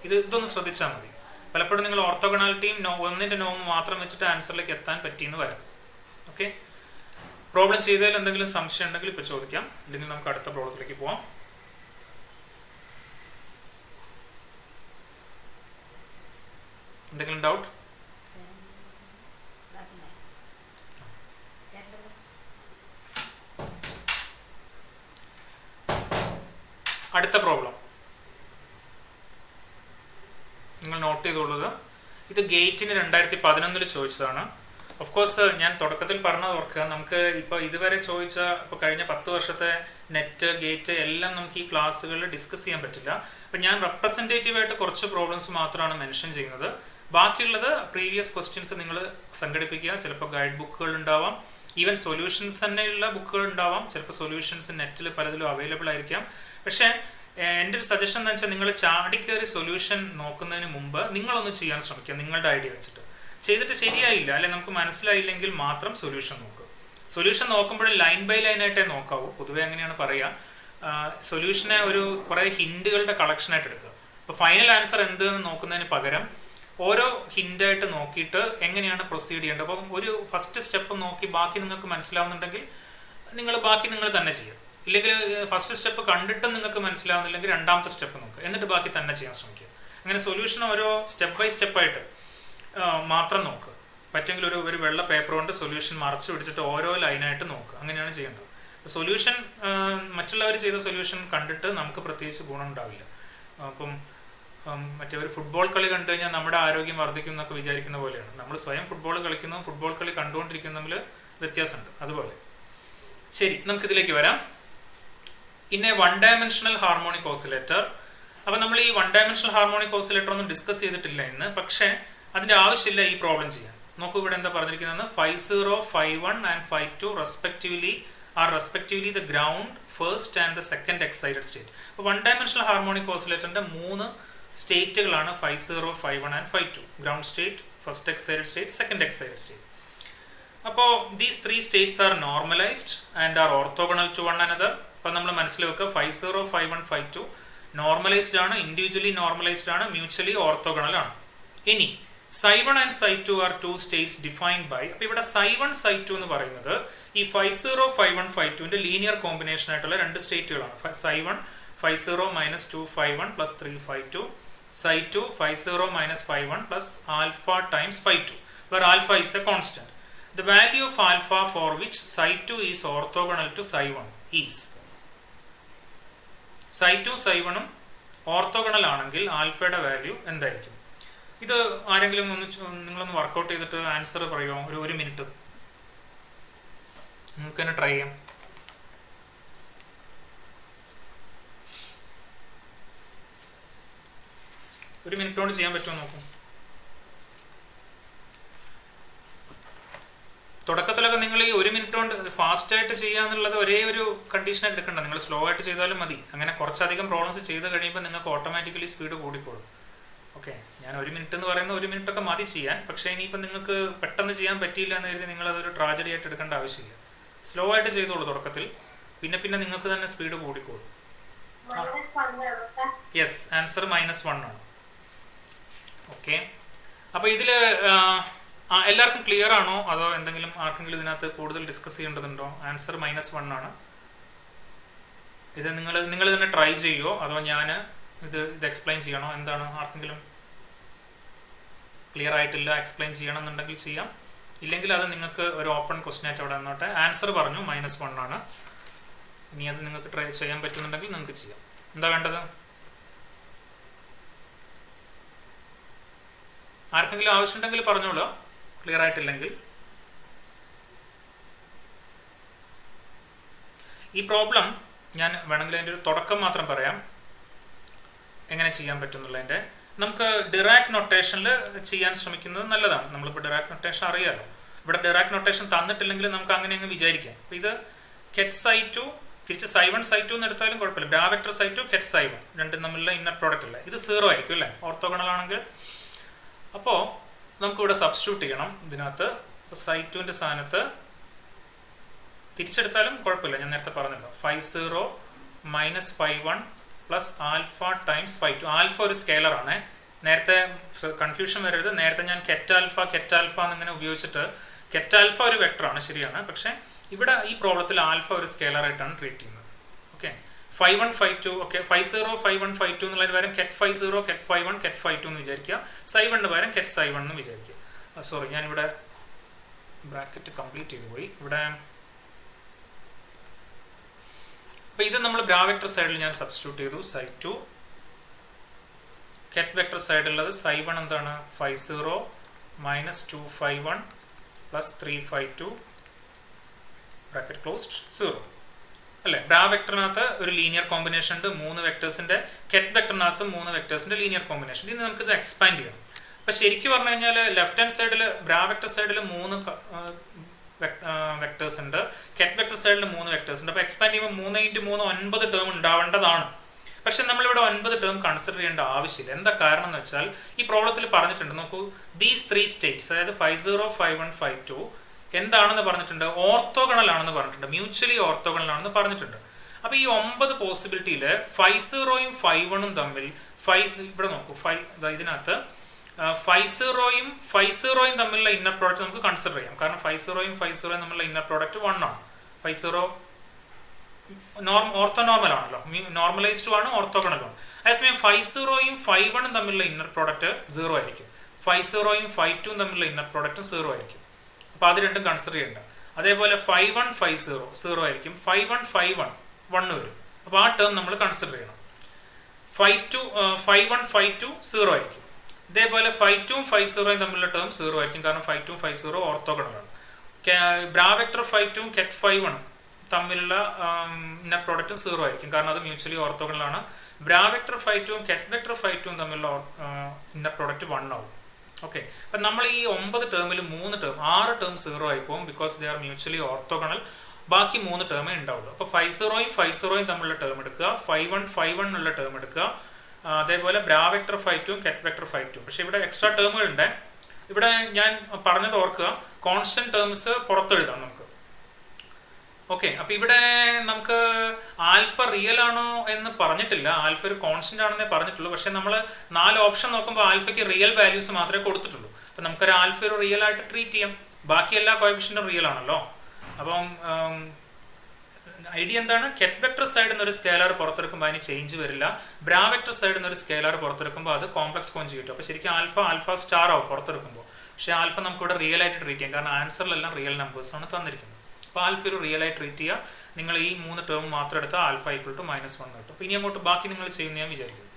Speaker 1: ഇതൊന്ന് ശ്രദ്ധിച്ചാൽ മതി. പലപ്പോഴും നിങ്ങൾ ഓർത്തോഗണാലിറ്റിയും ഒന്നിന്റെ നോം മാത്രം വെച്ചിട്ട് ആൻസറിലേക്ക് എത്താൻ പറ്റിയെന്ന് വരാം. ഓക്കെ, പ്രോബ്ലം ചെയ്തതിൽ എന്തെങ്കിലും സംശയം ഉണ്ടെങ്കിൽ ഇപ്പോൾ ചോദിക്കാം, ഇല്ലെങ്കിൽ നമുക്ക് അടുത്ത പ്രോബ്ലത്തിലേക്ക് പോവാം. എന്തെങ്കിലും ഡൗട്ട്? അടുത്ത പ്രോബ്ലം നിങ്ങൾ നോട്ട് ചെയ്തോളൂ. ഇത് ഗേറ്റിന് 2011 ചോദിച്ചതാണ്. ഓഫ് കോഴ്സ് ഞാൻ തുടക്കത്തിൽ പറഞ്ഞത് ഓർക്കുക, നമുക്ക് ഇപ്പോൾ ഇതുവരെ ചോദിച്ച ഇപ്പോൾ കഴിഞ്ഞ 10 വർഷത്തെ നെറ്റ് ഗേറ്റ് എല്ലാം നമുക്ക് ഈ ക്ലാസ്സുകളിൽ ഡിസ്കസ് ചെയ്യാൻ പറ്റില്ല. അപ്പം ഞാൻ റെപ്രസെൻറ്റേറ്റീവായിട്ട് കുറച്ച് പ്രോബ്ലംസ് മാത്രമാണ് മെൻഷൻ ചെയ്യുന്നത്. ബാക്കിയുള്ളത് പ്രീവിയസ് ക്വസ്റ്റ്യൻസ് നിങ്ങൾ സംഘടിപ്പിക്കുക. ചിലപ്പോൾ ഗൈഡ് ബുക്കുകൾ ഉണ്ടാവാം, ഈവൻ സൊല്യൂഷൻസ് തന്നെയുള്ള ബുക്കുകൾ ഉണ്ടാവാം, ചിലപ്പോൾ സൊല്യൂഷൻസ് നെറ്റിൽ പലതിലും അവൈലബിൾ ആയിരിക്കാം. പക്ഷേ എൻ്റെ ഒരു സജഷൻ എന്ന് വെച്ചാൽ നിങ്ങൾ ചാടിക്കയറി സൊല്യൂഷൻ നോക്കുന്നതിന് മുമ്പ് നിങ്ങളൊന്ന് ചെയ്യാൻ ശ്രമിക്കുക. നിങ്ങളുടെ ഐഡിയ വെച്ചിട്ട് ചെയ്തിട്ട് ശരിയായില്ല, അല്ലെങ്കിൽ നമുക്ക് മനസ്സിലായില്ലെങ്കിൽ മാത്രം സൊല്യൂഷൻ നോക്കുക. സൊല്യൂഷൻ നോക്കുമ്പോൾ ലൈൻ ബൈ ലൈൻ ആയിട്ടേ നോക്കാവൂ. പൊതുവെ അങ്ങനെയാണ് പറയുക. സൊല്യൂഷനെ ഒരു കുറേ ഹിൻറ്റുകളുടെ കളക്ഷനായിട്ട് എടുക്കുക. അപ്പോൾ ഫൈനൽ ആൻസർ എന്തെന്ന് നോക്കുന്നതിന് പകരം ഓരോ ഹിൻ്റായിട്ട് നോക്കിയിട്ട് എങ്ങനെയാണ് പ്രൊസീഡ് ചെയ്യേണ്ടത്. അപ്പം ഒരു ഫസ്റ്റ് സ്റ്റെപ്പ് നോക്കി ബാക്കി നിങ്ങൾക്ക് മനസ്സിലാവുന്നുണ്ടെങ്കിൽ ബാക്കി നിങ്ങൾ തന്നെ ചെയ്യുക. ഇല്ലെങ്കിൽ ഫസ്റ്റ് സ്റ്റെപ്പ് കണ്ടിട്ടും നിങ്ങൾക്ക് മനസ്സിലാവുന്നില്ലെങ്കിൽ രണ്ടാമത്തെ സ്റ്റെപ്പ് നോക്കുക, എന്നിട്ട് ബാക്കി തന്നെ ചെയ്യാൻ ശ്രമിക്കുക. അങ്ങനെ സൊല്യൂഷൻ ഓരോ സ്റ്റെപ്പ് ബൈ സ്റ്റെപ്പായിട്ട് മാത്രം നോക്കുക. പറ്റെങ്കിൽ ഒരു വെള്ള പേപ്പർ കൊണ്ട് സൊല്യൂഷൻ മറച്ചു പിടിച്ചിട്ട് ഓരോ ലൈനായിട്ട് നോക്കുക. അങ്ങനെയാണ് ചെയ്യേണ്ടത്. സൊല്യൂഷൻ മറ്റുള്ളവർ ചെയ്ത സൊല്യൂഷൻ കണ്ടിട്ട് നമുക്ക് പ്രത്യേകിച്ച് ഗുണം ഉണ്ടാവില്ല. അപ്പം മറ്റേ ഒരു ഫുട്ബോൾ കളി കണ്ടു കഴിഞ്ഞാൽ നമ്മുടെ ആരോഗ്യം വർദ്ധിക്കും എന്നൊക്കെ വിചാരിക്കുന്ന പോലെയാണ്. നമ്മൾ സ്വയം ഫുട്ബോൾ കളിക്കുന്നതും ഫുട്ബോൾ കളി കണ്ടുകൊണ്ടിരിക്കുന്ന തമ്മിൽ വ്യത്യാസമുണ്ട്. അതുപോലെ ശരി, നമുക്കിതിലേക്ക് വരാം. In A one dimensional harmonic oscillator. അപ്പം നമ്മൾ ഈ വൺ ഡയമെൻഷണൽ ഹാർമോണിക് ഓസിലേറ്റർ ഒന്നും ഡിസ്കസ് ചെയ്തിട്ടില്ല ഇന്ന്. പക്ഷേ അതിൻ്റെ ആവശ്യമില്ല ഈ പ്രോബ്ലം ചെയ്യാൻ. നോക്കൂ, ഇവിടെ എന്താ പറഞ്ഞിരിക്കുന്നത്, 50, 51 and 52 respectively the ground first and the second excited state. അപ്പോൾ വൺ ഡയമെൻഷണൽ ഹാർമോണിക് ഓസിലേറ്ററിൻ്റെ 3 സ്റ്റേറ്റുകളാണ് 50, 51 and 52. Ground state, first excited state, second excited state. അപ്പോൾ these 3 states are normalised and are orthogonal to one another. അപ്പോൾ നമ്മൾ മനസ്സിൽ വെക്കുക, 50, 51, 52 normalised ആണ്, individually normalised ആണ്, മ്യൂച്വലി ഓർത്തോഗണൽ ആണ്. ഇനി Psi1 and Psi2 are 2 states defined by. അപ്പോൾ ഇവിടെ Psi1, Psi2 എന്ന് പറയുന്നത് ഈ 50, 51, 52ന്റെ ലീനിയർ കോമ്പിനേഷൻ ആയിട്ടുള്ള 2 സ്റ്റേറ്റുകളാണ്. Psi1 50 minus 2 51 plus 3 52, Psi2 50 minus 51 plus alpha times 52, where alpha is a constant. The value of alpha for which Psi2 is orthogonal to Psi1 is. Psi2 Psi1 orthogonal ആണെങ്കിൽ ആൽഫയുടെ value എന്തായിരിക്കും? ഇത് ആരെങ്കിലും നിങ്ങളൊന്ന് workout ചെയ്തിട്ട് answer പറയുമോ? ഒരു minute നിങ്ങൾക്ക് തന്നെ ട്രൈ ചെയ്യാം. ഒരു മിനിറ്റ് കൊണ്ട് ചെയ്യാൻ പറ്റുമോ നോക്കും. തുടക്കത്തിലൊക്കെ നിങ്ങൾ ഈ 1 മിനിറ്റ് കൊണ്ട് ഫാസ്റ്റ് ആയിട്ട് ചെയ്യുക എന്നുള്ളത് ഒരേ ഒരു കണ്ടീഷനായിട്ട് എടുക്കണ്ട. നിങ്ങൾ സ്ലോ ആയിട്ട് ചെയ്താലും മതി. അങ്ങനെ കുറച്ചധികം പ്രോബ്ലംസ് ചെയ്ത് കഴിയുമ്പോൾ നിങ്ങൾക്ക് ഓട്ടോമാറ്റിക്കലി സ്പീഡ് കൂടിക്കോളും. ഓക്കെ, ഞാൻ 1 മിനിറ്റ് എന്ന് പറയുന്ന 1 മിനിറ്റ് ഒക്കെ മതി ചെയ്യാൻ. പക്ഷേ ഇനിയിപ്പോൾ നിങ്ങൾക്ക് പെട്ടെന്ന് ചെയ്യാൻ പറ്റിയില്ല എന്ന് കരുതി നിങ്ങളതൊരു ട്രാജഡി ആയിട്ട് എടുക്കേണ്ട ആവശ്യമില്ല. സ്ലോ ആയിട്ട് ചെയ്തോളൂ തുടക്കത്തിൽ, പിന്നെ നിങ്ങൾക്ക് തന്നെ സ്പീഡ് കൂടിക്കോളും. യെസ്, ആൻസർ -1 ആണ്. ഓക്കെ, അപ്പോൾ ഇതിൽ എല്ലാവർക്കും ക്ലിയർ ആണോ, അതോ എന്തെങ്കിലും ആർക്കെങ്കിലും ഇതിനകത്ത് കൂടുതൽ ഡിസ്കസ് ചെയ്യേണ്ടതുണ്ടോ? ആൻസർ -1 ആണ്. ഇത് നിങ്ങൾ തന്നെ ട്രൈ ചെയ്യുമോ, അതോ ഞാൻ ഇത് എക്സ്പ്ലെയിൻ ചെയ്യണോ? എന്താണ്, ആർക്കെങ്കിലും ക്ലിയർ ആയിട്ടില്ല, എക്സ്പ്ലെയിൻ ചെയ്യണം എന്നുണ്ടെങ്കിൽ ചെയ്യാം. ഇല്ലെങ്കിൽ അത് നിങ്ങൾക്ക് ഒരു ഓപ്പൺ ക്വസ്റ്റ്യൻ ആയിട്ട് അവിടെ വന്നോട്ടെ. ആൻസർ പറഞ്ഞു -1 ആണ്. ഇനി അത് നിങ്ങൾക്ക് ട്രൈ ചെയ്യാൻ പറ്റുന്നുണ്ടെങ്കിൽ നിങ്ങൾക്ക് ചെയ്യാം. എന്താ വേണ്ടത്? ആർക്കെങ്കിലും ആവശ്യമുണ്ടെങ്കിൽ പറഞ്ഞോളൂ, ക്ലിയർ ആയിട്ടില്ലെങ്കിൽ. ഈ പ്രോബ്ലം ഞാൻ വേണമെങ്കിൽ അതിൻ്റെ ഒരു തുടക്കം മാത്രം പറയാം, എങ്ങനെ ചെയ്യാൻ പറ്റുന്നുള്ളതിൻ്റെ. നമുക്ക് ഡിറാക് നൊട്ടേഷനിൽ ചെയ്യാൻ ശ്രമിക്കുന്നത് നല്ലതാണ്. നമ്മളിപ്പോൾ ഡിറാക് നൊട്ടേഷൻ അറിയാമല്ലോ. ഇവിടെ ഡിറാക് നൊട്ടേഷൻ തന്നിട്ടില്ലെങ്കിൽ നമുക്ക് അങ്ങനെ അങ്ങ് വിചാരിക്കാം. അപ്പോൾ ഇത് കെറ്റ് Psi2 തിരിച്ച് Psi1 Psi2 എന്ന് എടുത്താലും കുഴപ്പമില്ല. ബ്രാവെക്ടർ Psi2 കെറ്റ് Psi1 രണ്ടും തമ്മിലുള്ള ഇന്നർ പ്രോഡക്റ്റ് അല്ലേ, ഇത് 0 ആയിരിക്കും അല്ലേ ഓർത്തോഗണൽ ആണെങ്കിൽ. അപ്പോൾ നമുക്കിവിടെ സബ്സ്റ്റിറ്റ്യൂട്ട് ചെയ്യണം ഇതിനകത്ത്. Psi2ൻ്റെ സ്ഥാനത്ത് തിരിച്ചെടുത്താലും കുഴപ്പമില്ല, ഞാൻ നേരത്തെ പറഞ്ഞല്ലോ. 50 minus 51 plus alpha times 52. Alpha ഒരു സ്കെയിലർ ആണ്. നേരത്തെ കൺഫ്യൂഷൻ വരരുത്. നേരത്തെ ഞാൻ കെറ്റ് ആൽഫ എന്നിങ്ങനെ ഉപയോഗിച്ചിട്ട്, കെറ്റ് ആൽഫ ഒരു വെക്ടറാണ്, ശരിയാണ്. പക്ഷേ ഇവിടെ ഈ പ്രോബ്ലത്തിൽ ആൽഫ ഒരു സ്കെയിലർ ആയിട്ടാണ് ട്രീറ്റ് ചെയ്യുന്നത്. ഓക്കെ, 51 52 ഓക്കെ, 50 51 52 എന്നുള്ളതിന് പകരം കെറ്റ് 50 കെറ്റ് 51 കെറ്റ് 52 എന്ന് വിചാരിക്കുക. Psi1 പകരം കെറ്റ് Psi1 എന്ന് വിചാരിക്കുക. സോറി, ഞാനിവിടെ ബ്രാക്കറ്റ് കംപ്ലീറ്റ് ചെയ്തു പോയി. ഇവിടെ അപ്പോൾ ഇത് നമ്മൾ ബ്രാവെക്ടർ സൈഡിൽ ഞാൻ സബ്സ്റ്റിറ്റ്യൂട്ട് ചെയ്തു. Psi2 കെറ്റ് വെക്ടർ സൈഡിലുള്ളത് Psi1 എന്താണ് 50 minus 251 plus 352 ബ്രാക്കറ്റ് ക്ലോസ്ഡ് 0 അല്ലേ. ബ്രാവെക്ടറിനകത്ത് ഒരു ലീനിയർ കോമ്പിനേഷൻ ഉണ്ട്, 3 വെക്ടേഴ്സിൻ്റെ. കെറ്റ് വെക്ടറിനകത്ത് 3 വെക്ടേഴ്സിൻ്റെ ലീനിയർ കോമ്പിനേഷൻ. ഇനി നമുക്കിത് എക്സ്പാൻഡ് ചെയ്യണം. അപ്പം ശരിക്കും പറഞ്ഞു കഴിഞ്ഞാൽ ലെഫ്റ്റ് ഹാൻഡ് സൈഡിൽ ബ്രാ വെക്ടർ സൈഡിൽ 3 വെക്ടേഴ്സ് ഉണ്ട്, കെറ്റ് വെക്ടർ സൈഡിൽ 3 വെക്ടേഴ്സ് ഉണ്ട്. അപ്പോൾ എക്സ്പാൻഡ് ചെയ്യുമ്പോൾ 3 × 3 9 ടേം ഉണ്ടാവേണ്ടതാണ്. പക്ഷെ നമ്മളിവിടെ 9 ടേം കൺസിഡർ ചെയ്യേണ്ട ആവശ്യമില്ല. എന്താ കാരണം എന്ന് വെച്ചാൽ ഈ പ്രോബ്ലത്തിൽ പറഞ്ഞിട്ടുണ്ട്, നോക്കൂ, ദീസ് 3 സ്റ്റേറ്റ്സ്, അതായത് 5 0 5 1 5 2 എന്താണെന്ന് പറഞ്ഞിട്ടുണ്ട്, ഓർത്തോഗണൽ ആണെന്ന് പറഞ്ഞിട്ടുണ്ട്, മ്യൂച്വലി ഓർത്തോഗണൽ ആണെന്ന് പറഞ്ഞിട്ടുണ്ട്. അപ്പൊ ഈ 9 പോസിബിലിറ്റിയിൽ 5 0 5 1 തമ്മിൽ ഇവിടെ നോക്കൂ, ഇതിനകത്ത് 5 0 തമ്മിലുള്ള ഇന്നർ പ്രോഡക്റ്റ് നമുക്ക് കൺസിഡർ ചെയ്യാം. കാരണം 5 0 5 0 തമ്മിലുള്ള ഇന്നർ പ്രോഡക്റ്റ് 1 ആണ്. 5 0 ഓർത്തോനോർമൽ ആണല്ലോ, നോർമലൈസ്ഡ് ആണ്, ഓർത്തോഗണലും. അതേസമയം 5 0 5 1 തമ്മിലുള്ള ഇന്നർ പ്രോഡക്റ്റ് 0 ആയിരിക്കും. 5 0 5 2 തമ്മിലുള്ള ഇന്നർ പ്രോഡക്റ്റ് 0 ആയിരിക്കും. അപ്പോൾ അത് രണ്ടും കൺസിഡർ ചെയ്യേണ്ട. അതേപോലെ 5 1 5 0 0 ആയിരിക്കും. 5 1 5 1 1 വരും. അപ്പോൾ ആ ടേം നമ്മൾ കൺസിഡർ ചെയ്യണം. 5 1 5 2 0 ആയിരിക്കും. ഇതേപോലെ 5 2 5 0 തമ്മിലുള്ള ടേം 0 ആയിരിക്കും. കാരണം 5 2 5 0 ഓർത്തോഗണലാണ്. ബ്രാ വെക്ടർ 5 2 കെറ്റ് 5 1 തമ്മിലുള്ള ഇന്നർ പ്രോഡക്റ്റ് 0 ആയിരിക്കും. കാരണം അത് മ്യൂച്വലി ഓർത്തോഗണലാണ്. ബ്രാ വെക്ടർ 5 2 കെറ്റ് വെക്ടർ 5 2 തമ്മിലുള്ള ഇന്നർ പ്രോഡക്റ്റ് 1 ആവും. ഓക്കെ, അപ്പം നമ്മൾ ഈ 9 ടേമിൽ 6 ടേം 0 ആയി പോകും. Because they are mutually orthogonal. ബാക്കി 3 ടേമേ ഉണ്ടാവുള്ളൂ. അപ്പോൾ 5 0 5 0 തമ്മിലുള്ള ടേം എടുക്കുക, 5 1 5 1 ഉള്ള ടേം എടുക്കുക. അതേപോലെ ബ്രാ വെക്ടർ 5 2 കെറ്റ് വെക്ടർ 5 2. പക്ഷേ ഇവിടെ എക്സ്ട്രാ ടേമുകൾ ഉണ്ട്. ഇവിടെ ഞാൻ പറഞ്ഞത് ഓർക്കുക, കോൺസ്റ്റന്റ് ടേംസ് പുറത്തെഴുതാം നമുക്ക്. ഓക്കെ, അപ്പൊ ഇവിടെ നമുക്ക് ആൽഫ റിയൽ ആണോ എന്ന് പറഞ്ഞിട്ടില്ല, ആൽഫ ഒരു കോൺസ്റ്റന്റ് ആണെന്നേ പറഞ്ഞിട്ടുള്ളൂ. പക്ഷെ നമ്മൾ 4 ഓപ്ഷൻ നോക്കുമ്പോൾ ആൽഫയ്ക്ക് റിയൽ വാല്യൂസ് മാത്രമേ കൊടുത്തിട്ടുള്ളൂ. അപ്പൊ നമുക്കൊരു ആൽഫ ഒരു റിയൽ ആയിട്ട് ട്രീറ്റ് ചെയ്യാം. ബാക്കി എല്ലാ കോഎഫിഷ്യന്റും റിയൽ ആണല്ലോ. അപ്പം ഐഡിയ എന്താണ്, കെറ്റ് വെക്ടർ സൈഡിൽ നിന്ന് ഒരു സ്കേലാർ പുറത്തെടുക്കുമ്പോൾ അതിന് ചേഞ്ച് വരില്ല. ബ്രാ വെക്ടർ സൈഡിൽ നിന്ന് ഒരു സ്കേലാർ പുറത്തെടുക്കുമ്പോൾ അത് കോംപ്ലക്സ് കോൺജുഗേറ്റ്. അപ്പോൾ ശരിക്കും ആൽഫ സ്റ്റാർ ആവും പുറത്തെടുക്കുമ്പോൾ. പക്ഷേ ആൽഫ നമുക്കിവിടെ റിയൽ ആയിട്ട് ട്രീറ്റ് ചെയ്യാം. കാരണം ആൻസറിലെല്ലാം റിയൽ നമ്പേഴ്സ് ആണ് തന്നിരിക്കുന്നത്. അപ്പോൾ ആൽഫ ഒരു റിയൽ ആയി ട്രീറ്റ് ചെയ്യുക. നിങ്ങൾ ഈ 3 ടേം മാത്രം എടുത്താൽ ആൽഫ = -1 കിട്ടും. അപ്പോൾ ഇനി അങ്ങോട്ട് ബാക്കി നിങ്ങൾ ചെയ്യുന്ന ഞാൻ വിചാരിക്കുന്നു.